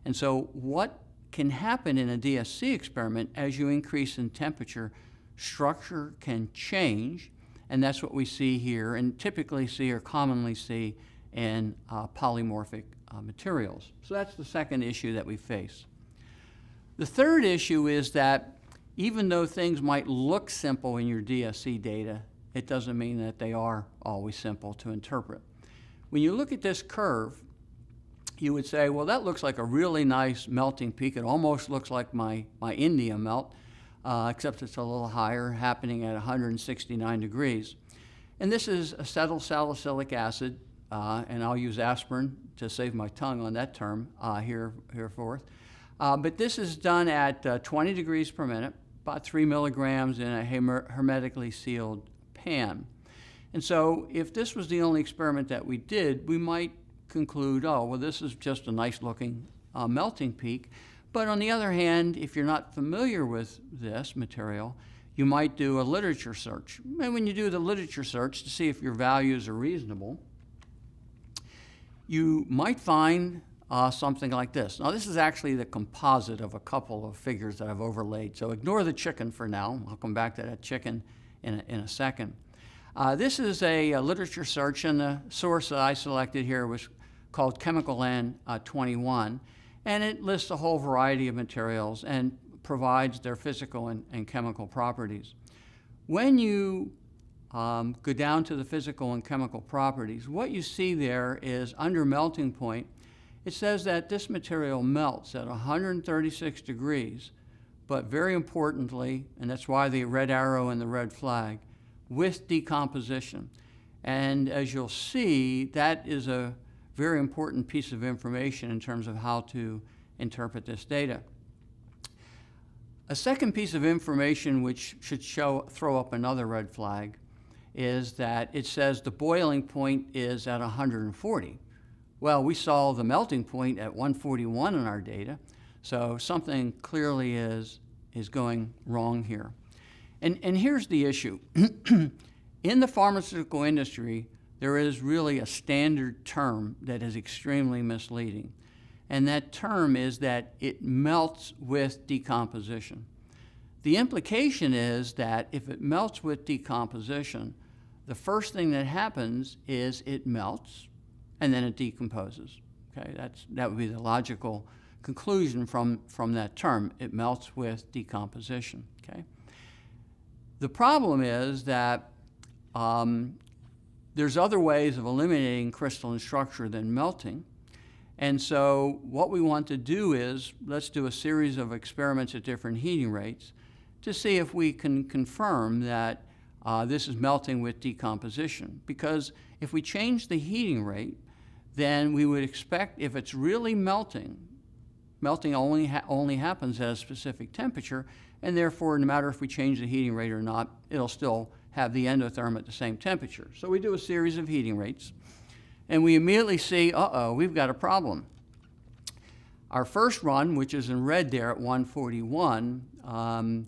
And so what can happen in a DSC experiment as you increase in temperature, structure can change, and that's what we see here and typically see or commonly see in polymorphic materials. So that's the second issue that we face. The third issue is that even though things might look simple in your DSC data, it doesn't mean that they are always simple to interpret. When you look at this curve, you would say, well, that looks like a really nice melting peak. It almost looks like my indium melt, except it's a little higher, happening at 169 degrees. And this is acetylsalicylic acid, and I'll use aspirin to save my tongue on that term hereforth. But this is done at 20 degrees per minute, about 3 milligrams in a hermetically sealed pan. And so if this was the only experiment that we did, we might conclude, oh, well, this is just a nice looking melting peak. But on the other hand, if you're not familiar with this material, you might do a literature search. And when you do the literature search to see if your values are reasonable, you might find something like this. Now, this is actually the composite of a couple of figures that I've overlaid. So ignore the chicken for now. I'll come back to that chicken in a second. This is a literature search, and the source that I selected here was called Chemical Land 21, and it lists a whole variety of materials and provides their physical and chemical properties. When you go down to the physical and chemical properties, what you see there is under melting point, it says that this material melts at 136 degrees, but very importantly, and that's why the red arrow and the red flag, with decomposition. And as you'll see, that is a very important piece of information in terms of how to interpret this data. A second piece of information which should throw up another red flag is that it says the boiling point is at 140. Well, we saw the melting point at 141 in our data, so something clearly is going wrong here. And here's the issue. In the pharmaceutical industry, there is really a standard term that is extremely misleading. And that term is that it melts with decomposition. The implication is that if it melts with decomposition, the first thing that happens is it melts and then it decomposes. Okay, that would be the logical conclusion from that term. It melts with decomposition. Okay. The problem is that there's other ways of eliminating crystalline structure than melting. And so what we want to do is, let's do a series of experiments at different heating rates to see if we can confirm that this is melting with decomposition. Because if we change the heating rate, then we would expect, if it's really melting only happens at a specific temperature, and therefore, no matter if we change the heating rate or not, it'll still have the endotherm at the same temperature. So we do a series of heating rates, and we immediately see, uh-oh, we've got a problem. Our first run, which is in red there at 141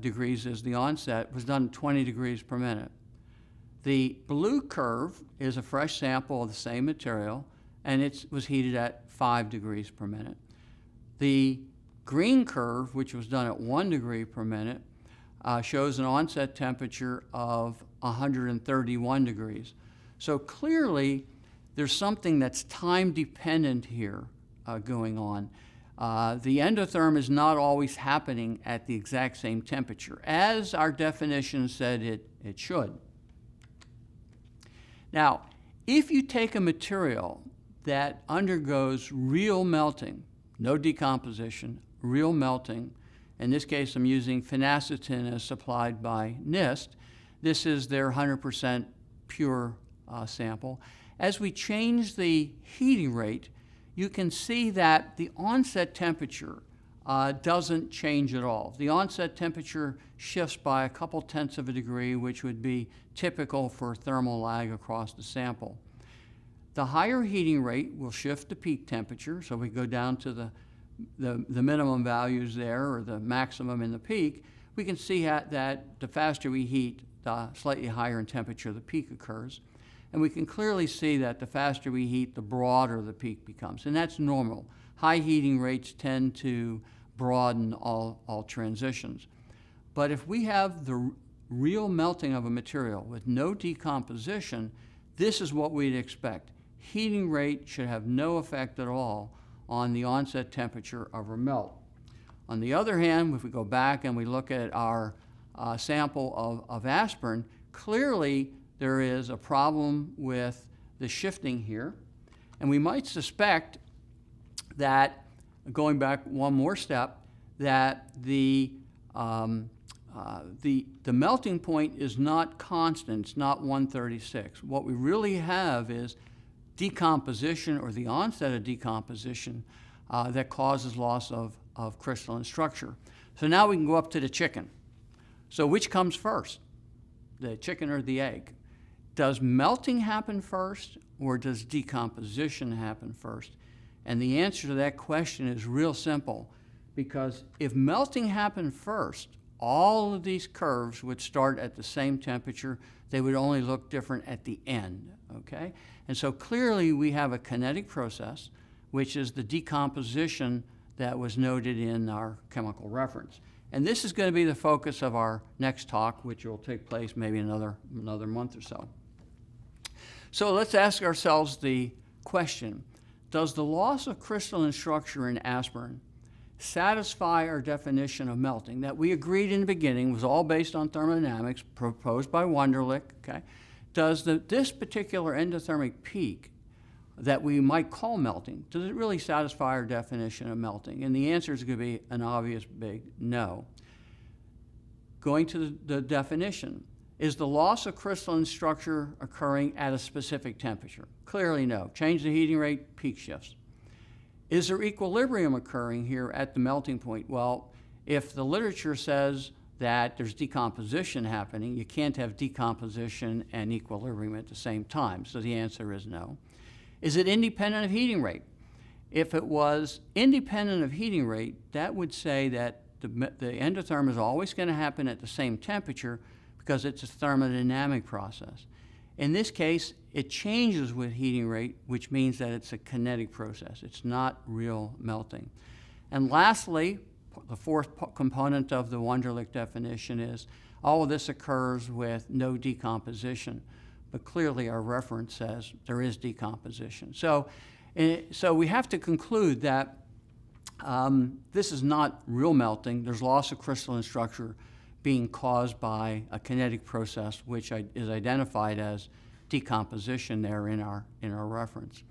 degrees is the onset, was done at 20 degrees per minute. The blue curve is a fresh sample of the same material, and it was heated at 5 degrees per minute. The green curve, which was done at 1 degree per minute, shows an onset temperature of 131 degrees. So clearly, there's something that's time dependent here going on. The endotherm is not always happening at the exact same temperature, as our definition said it should. Now, if you take a material that undergoes real melting, no decomposition, real melting, in this case I'm using phenacetin as supplied by NIST, this is their 100% pure sample. As we change the heating rate, you can see that the onset temperature doesn't change at all. The onset temperature shifts by a couple tenths of a degree, which would be typical for thermal lag across the sample. The higher heating rate will shift the peak temperature, so we go down to the minimum values there, or the maximum in the peak. We can see that the faster we heat, the slightly higher in temperature the peak occurs. And we can clearly see that the faster we heat, the broader the peak becomes. And that's normal. High heating rates tend to broaden all transitions. But if we have the real melting of a material with no decomposition, this is what we'd expect. Heating rate should have no effect at all on the onset temperature of our melt. On the other hand, if we go back and we look at our sample of aspirin, clearly there is a problem with the shifting here. And we might suspect that, going back one more step, that the melting point is not constant, it's not 136. What we really have is decomposition, or the onset of decomposition, that causes loss of crystalline structure. So now we can go up to the chicken. So which comes first, the chicken or the egg? Does melting happen first, or does decomposition happen first? And the answer to that question is real simple, because if melting happened first, all of these curves would start at the same temperature. They would only look different at the end, okay? And so clearly we have a kinetic process, which is the decomposition that was noted in our chemical reference. And this is going to be the focus of our next talk, which will take place maybe another month or so. So let's ask ourselves the question, does the loss of crystalline structure in aspirin satisfy our definition of melting that we agreed in the beginning was all based on thermodynamics proposed by Wunderlich, okay? Does this particular endothermic peak that we might call melting, does it really satisfy our definition of melting? And the answer is going to be an obvious big no. Going to the definition, is the loss of crystalline structure occurring at a specific temperature? Clearly no. Change the heating rate, peak shifts. Is there equilibrium occurring here at the melting point? Well, if the literature says that there's decomposition happening, you can't have decomposition and equilibrium at the same time. So the answer is no. Is it independent of heating rate? If it was independent of heating rate, that would say that the endotherm is always going to happen at the same temperature because it's a thermodynamic process. In this case, it changes with heating rate, which means that it's a kinetic process. It's not real melting. And lastly, the fourth component of the Wunderlich definition is all of this occurs with no decomposition. But clearly our reference says there is decomposition. So we have to conclude that this is not real melting. There's loss of crystalline structure being caused by a kinetic process, which is identified as decomposition there in our reference.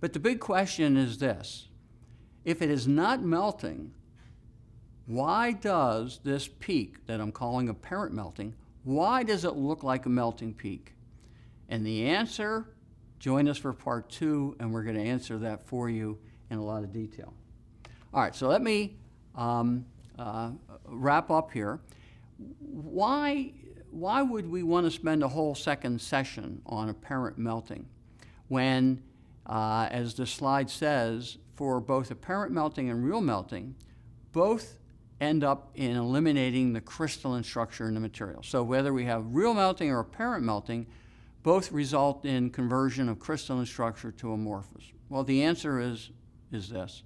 But the big question is this: if it is not melting, why does this peak that I'm calling apparent melting, why does it look like a melting peak? And the answer, join us for part 2, and we're going to answer that for you in a lot of detail. All right, so let me wrap up here. Why why would we want to spend a whole second session on apparent melting when, as the slide says, for both apparent melting and real melting, both end up in eliminating the crystalline structure in the material. So whether we have real melting or apparent melting, both result in conversion of crystalline structure to amorphous. Well, the answer is this.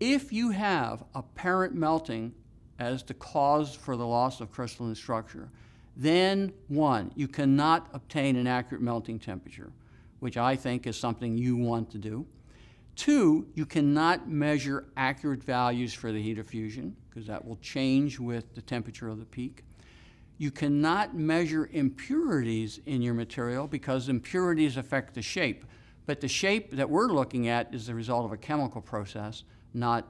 If you have apparent melting as the cause for the loss of crystalline structure, then one, you cannot obtain an accurate melting temperature, which I think is something you want to do. Two, you cannot measure accurate values for the heat of fusion, because that will change with the temperature of the peak. You cannot measure impurities in your material because impurities affect the shape. But the shape that we're looking at is the result of a chemical process, not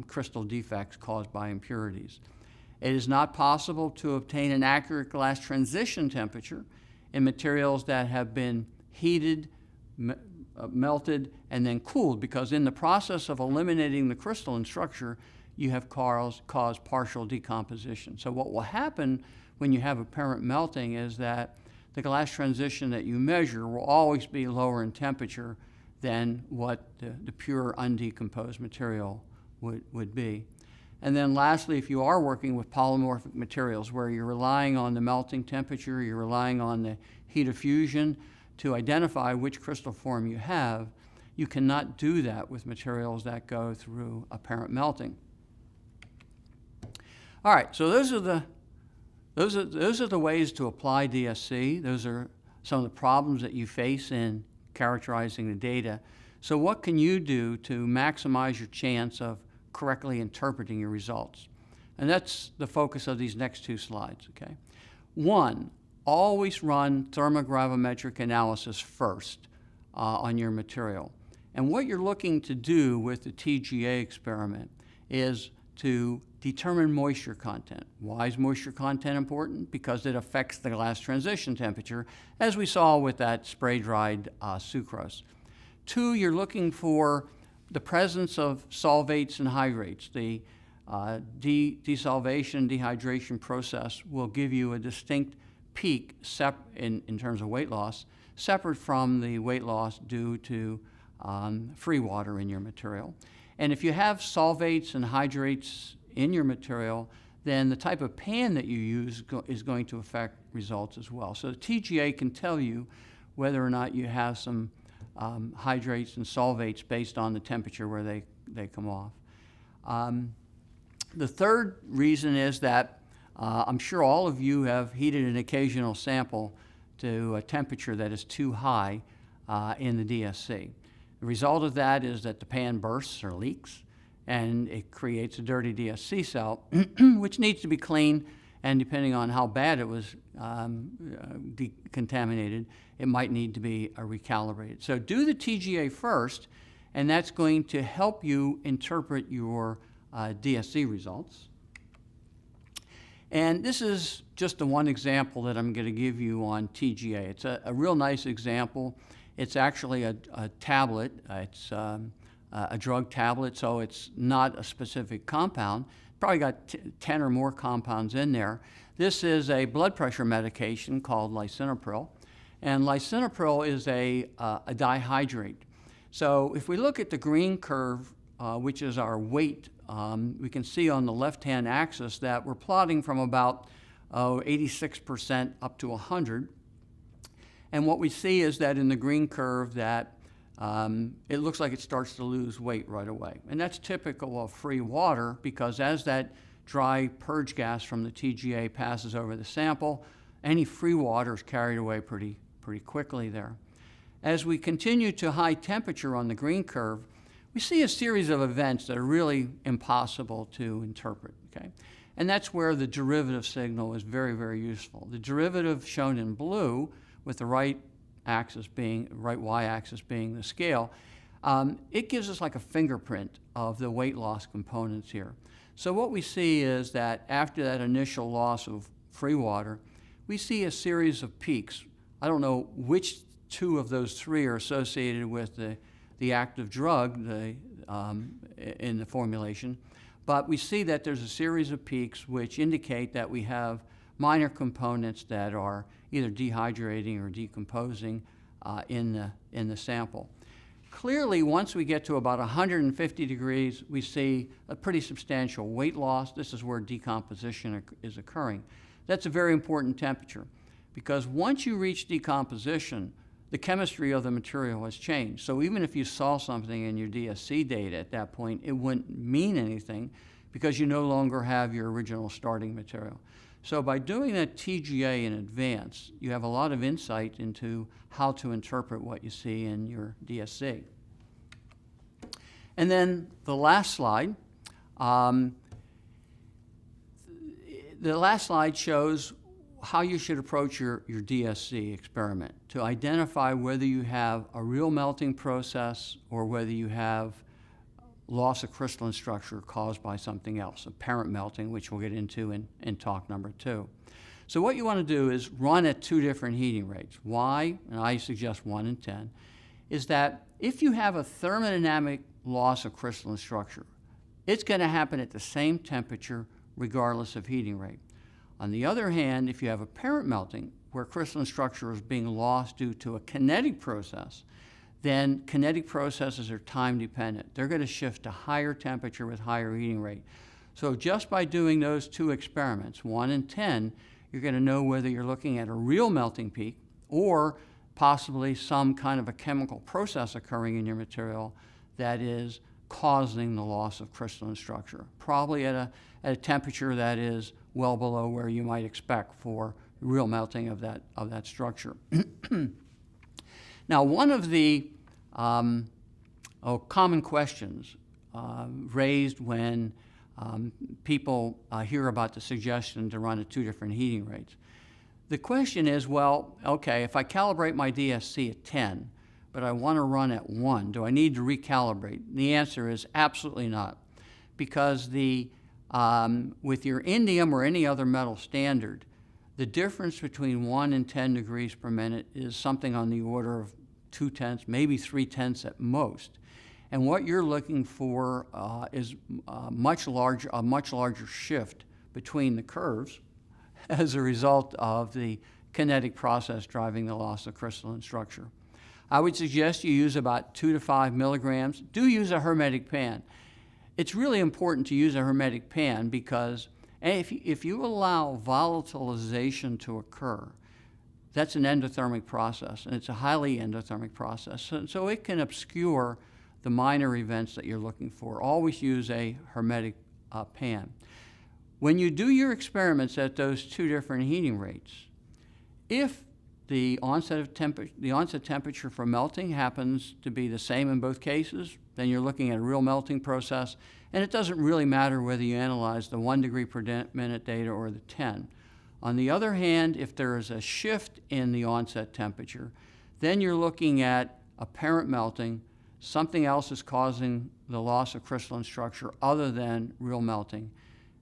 crystal defects caused by impurities. It is not possible to obtain an accurate glass transition temperature in materials that have been heated, melted, and then cooled, because in the process of eliminating the crystalline structure, you have caused partial decomposition. So what will happen when you have apparent melting is that the glass transition that you measure will always be lower in temperature than what the pure undecomposed material would be. And then lastly, if you are working with polymorphic materials where you're relying on the melting temperature, you're relying on the heat of fusion to identify which crystal form you have, you cannot do that with materials that go through apparent melting. All right, so those are the ways to apply DSC. Those are some of the problems that you face in characterizing the data. So what can you do to maximize your chance of correctly interpreting your results? And that's the focus of these next two slides, okay? One, always run thermogravimetric analysis first on your material. And what you're looking to do with the TGA experiment is to determine moisture content. Why is moisture content important? Because it affects the glass transition temperature, as we saw with that spray-dried sucrose. Two, you're looking for the presence of solvates and hydrates. The desolvation, dehydration process will give you a distinct peak in terms of weight loss, separate from the weight loss due to free water in your material. And if you have solvates and hydrates in your material, then the type of pan that you use is going to affect results as well. So the TGA can tell you whether or not you have some hydrates and solvates based on the temperature where they come off. The third reason is that I'm sure all of you have heated an occasional sample to a temperature that is too high in the DSC. The result of that is that the pan bursts or leaks, and it creates a dirty DSC cell, which needs to be cleaned, and depending on how bad it was contaminated, it might need to be recalibrated. So do the TGA first, and that's going to help you interpret your DSC results. And this is just the one example that I'm going to give you on TGA. It's a real nice example. It's actually a tablet. It's a drug tablet, so it's not a specific compound. Probably got 10 or more compounds in there. This is a blood pressure medication called lisinopril, and lisinopril is a dihydrate. So if we look at the green curve, which is our weight, we can see on the left-hand axis that we're plotting from about 86% up to 100. And what we see is that in the green curve that it looks like it starts to lose weight right away. And that's typical of free water, because as that dry purge gas from the TGA passes over the sample, any free water is carried away pretty quickly there. As we continue to high temperature on the green curve, we see a series of events that are really impossible to interpret, okay? And that's where the derivative signal is very, very useful. The derivative shown in blue, with the right y-axis being the scale, it gives us like a fingerprint of the weight loss components here. So what we see is that after that initial loss of free water, we see a series of peaks. I don't know which two of those three are associated with the active drug in the formulation, but we see that there's a series of peaks which indicate that we have minor components that are either dehydrating or decomposing in the sample. Clearly, once we get to about 150 degrees, we see a pretty substantial weight loss. This is where decomposition is occurring. That's a very important temperature, because once you reach decomposition, the chemistry of the material has changed. So even if you saw something in your DSC data at that point, it wouldn't mean anything because you no longer have your original starting material. So by doing that TGA in advance, you have a lot of insight into how to interpret what you see in your DSC. And then the last slide. The last slide shows how you should approach your DSC experiment to identify whether you have a real melting process or whether you have loss of crystalline structure caused by something else, apparent melting, which we'll get into in talk number 2. So what you want to do is run at 2 different heating rates. Why, and I suggest 1 and 10, is that if you have a thermodynamic loss of crystalline structure, it's going to happen at the same temperature regardless of heating rate. On the other hand, if you have apparent melting, where crystalline structure is being lost due to a kinetic process, then kinetic processes are time dependent. They're going to shift to higher temperature with higher heating rate. So just by doing those 2 experiments, 1 and 10, you're going to know whether you're looking at a real melting peak or possibly some kind of a chemical process occurring in your material that is causing the loss of crystalline structure, probably at a temperature that is well below where you might expect for real melting of that structure. Now, one of the common questions raised when people hear about the suggestion to run at 2 different heating rates. The question is, well, okay, if I calibrate my DSC at 10, but I want to run at 1, do I need to recalibrate? The answer is absolutely not, because with your indium or any other metal standard, the difference between 1 and 10 degrees per minute is something on the order of 2/10, maybe 3/10 at most. And what you're looking for is a much larger shift between the curves as a result of the kinetic process driving the loss of crystalline structure. I would suggest you use about 2 to 5 milligrams. Do use a hermetic pan. It's really important to use a hermetic pan because if you allow volatilization to occur, that's an endothermic process, and it's a highly endothermic process. So it can obscure the minor events that you're looking for. Always use a hermetic pan. When you do your experiments at those 2 different heating rates, if the onset temperature for melting happens to be the same in both cases, then you're looking at a real melting process, and it doesn't really matter whether you analyze the 1 degree per minute data or the 10. On the other hand, if there is a shift in the onset temperature, then you're looking at apparent melting. Something else is causing the loss of crystalline structure other than real melting,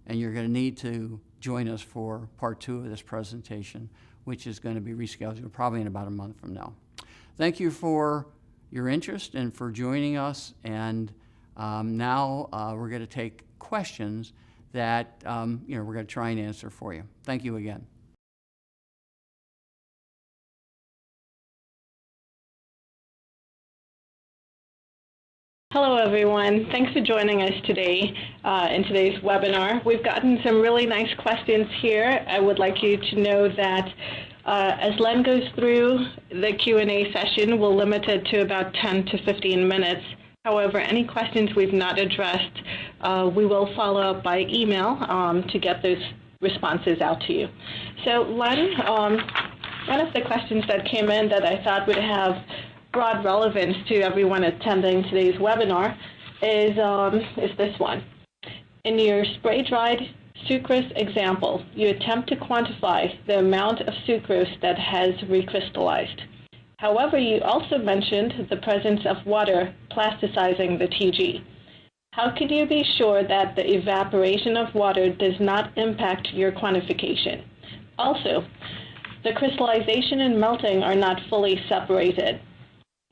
and you're going to need to join us for part 2 of this presentation, which is going to be rescheduled probably in about a month from now. Thank you for your interest and for joining us, and now we're going to take questions that we're going to try and answer for you. Thank you again. Hello, everyone. Thanks for joining us today in today's webinar. We've gotten some really nice questions here. I would like you to know that as Len goes through the Q&A session, we'll limit it to about 10 to 15 minutes. However, any questions we've not addressed, we will follow up by email to get those responses out to you. So, Len, one of the questions that came in that I thought would have broad relevance to everyone attending today's webinar is this one. In your spray-dried sucrose example, you attempt to quantify the amount of sucrose that has recrystallized. However, you also mentioned the presence of water plasticizing the TG. How can you be sure that the evaporation of water does not impact your quantification? Also, the crystallization and melting are not fully separated.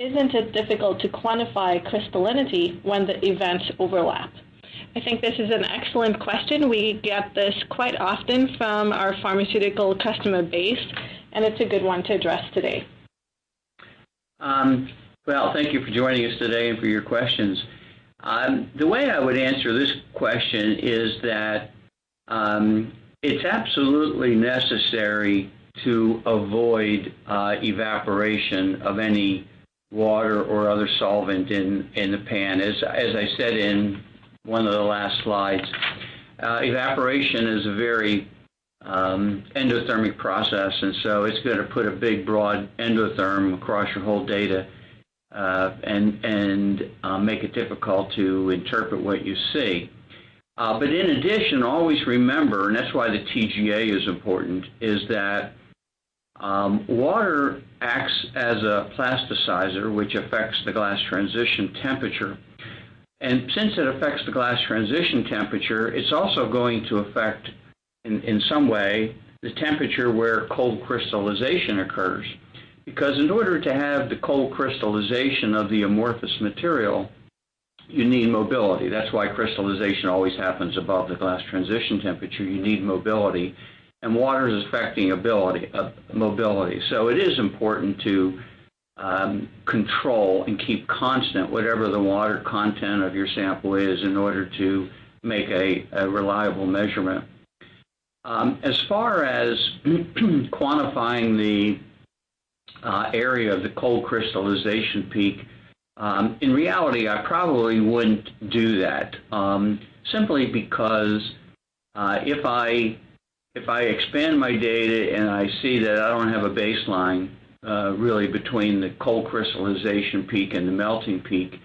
Isn't it difficult to quantify crystallinity when the events overlap? I think this is an excellent question. We get this quite often from our pharmaceutical customer base, and it's a good one to address today. Well, thank you for joining us today and for your questions. The way I would answer this question is that it's absolutely necessary to avoid evaporation of any water or other solvent in the pan. As I said in one of the last slides, evaporation is a very endothermic process, and so it's going to put a big, broad endotherm across your whole data and make it difficult to interpret what you see. But in addition, always remember, and that's why the TGA is important, is that water acts as a plasticizer, which affects the glass transition temperature. And since it affects the glass transition temperature, it's also going to affect, in some way, the temperature where cold crystallization occurs. Because in order to have the cold crystallization of the amorphous material, you need mobility. That's why crystallization always happens above the glass transition temperature. You need mobility. And water is affecting mobility. So it is important to control and keep constant whatever the water content of your sample is in order to make a reliable measurement. As far as quantifying the area of the cold crystallization peak, in reality, I probably wouldn't do that, simply because if I expand my data and I see that I don't have a baseline really between the cold crystallization peak and the melting peak,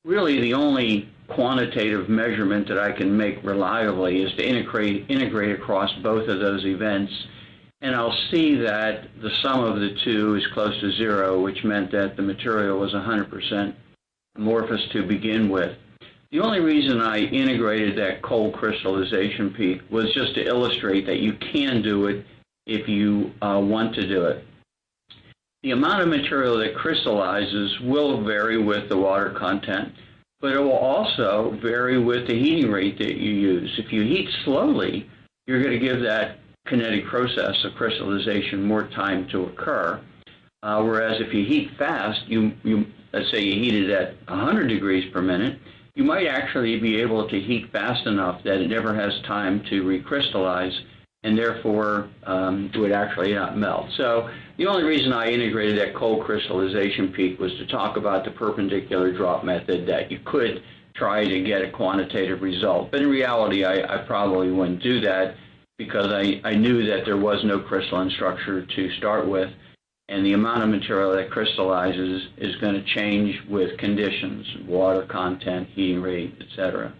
really the only quantitative measurement that I can make reliably is to integrate across both of those events, and I'll see that the sum of the two is close to zero, which meant that the material was 100% amorphous to begin with. The only reason I integrated that cold crystallization peak was just to illustrate that you can do it if you want to do it. The amount of material that crystallizes will vary with the water content, but it will also vary with the heating rate that you use. If you heat slowly, you're going to give that kinetic process of crystallization more time to occur. Whereas if you heat fast, let's say you heat it at 100 degrees per minute, you might actually be able to heat fast enough that it never has time to recrystallize, and therefore it would actually not melt. So the only reason I integrated that cold crystallization peak was to talk about the perpendicular drop method, that you could try to get a quantitative result. But in reality, I probably wouldn't do that, because I knew that there was no crystalline structure to start with, and the amount of material that crystallizes is going to change with conditions, water content, heating rate, etc.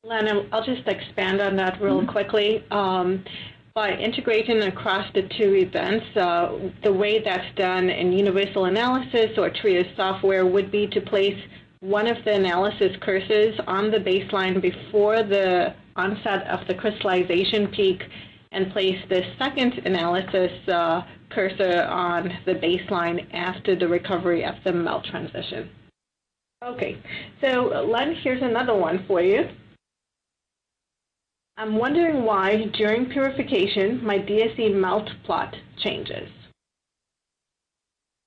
Len, I'll just expand on that real quickly. By integrating across the two events, the way that's done in universal analysis or TRIOS software would be to place one of the analysis cursors on the baseline before the onset of the crystallization peak, and place the second analysis cursor on the baseline after the recovery of the melt transition. Okay, so Len, here's another one for you. I'm wondering why during purification my DSC melt plot changes.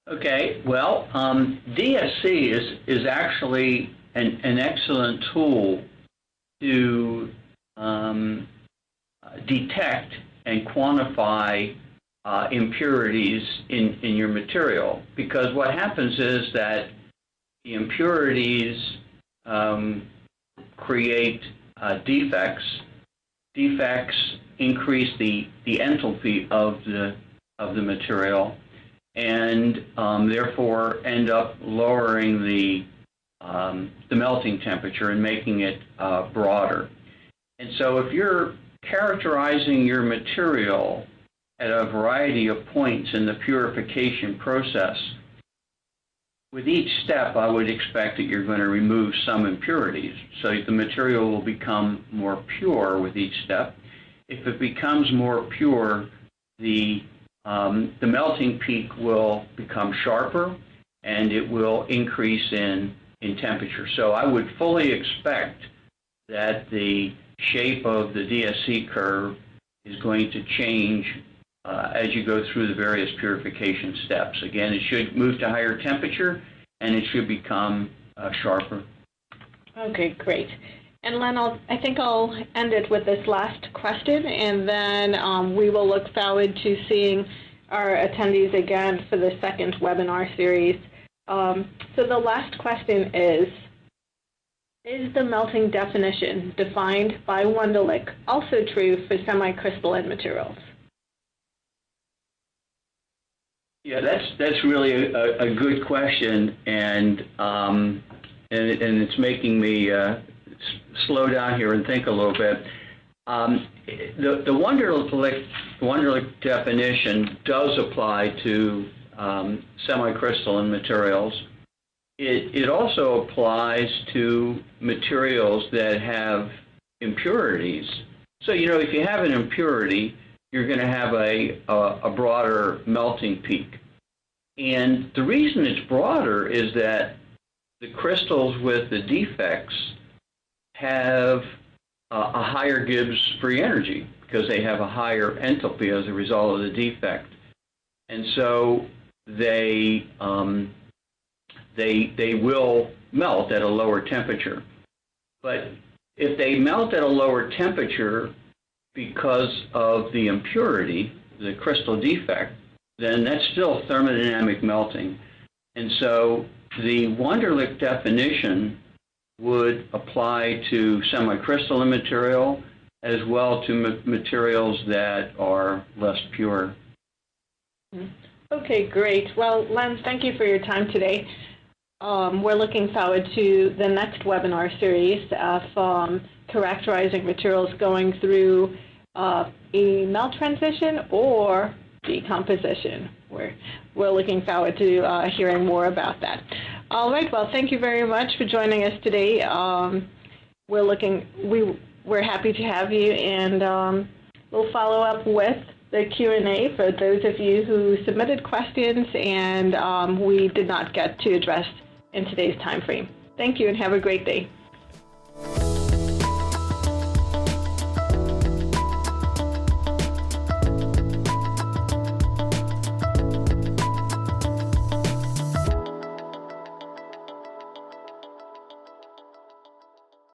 Okay, well, DSC is actually an excellent tool to detect and quantify impurities in your material, because what happens is that the impurities create defects. Defects increase the enthalpy of the material, and therefore end up lowering the melting temperature and making it broader. And so if you're characterizing your material at a variety of points in the purification process, with each step I would expect that you're going to remove some impurities. So the material will become more pure with each step. If it becomes more pure, the melting peak will become sharper, and it will increase in temperature. So I would fully expect that the shape of the DSC curve is going to change as you go through the various purification steps. Again, it should move to higher temperature, and it should become sharper. Okay, great. And Len, I think I'll end it with this last question, and then we will look forward to seeing our attendees again for the second webinar series. So the last question is the melting definition defined by Wunderlich also true for semi-crystalline materials? Yeah, that's really a good question, and it's making me slow down here and think a little bit. The Wunderlich definition does apply to semi-crystalline materials. It also applies to materials that have impurities. So, you know, if you have an impurity, you're going to have a broader melting peak. And the reason it's broader is that the crystals with the defects have a higher Gibbs free energy because they have a higher enthalpy as a result of the defect. And so they will melt at a lower temperature. But if they melt at a lower temperature because of the impurity, the crystal defect, then that's still thermodynamic melting. And so the Wunderlich definition would apply to semi-crystalline material as well to materials that are less pure. Okay, great. Well, Len, thank you for your time today. We're looking forward to the next webinar series of characterizing materials going through a melt transition or decomposition. We're looking forward to hearing more about that. All right, well, thank you very much for joining us today. We're happy to have you, and we'll follow up with the Q&A for those of you who submitted questions and we did not get to address in today's time frame. Thank you and have a great day.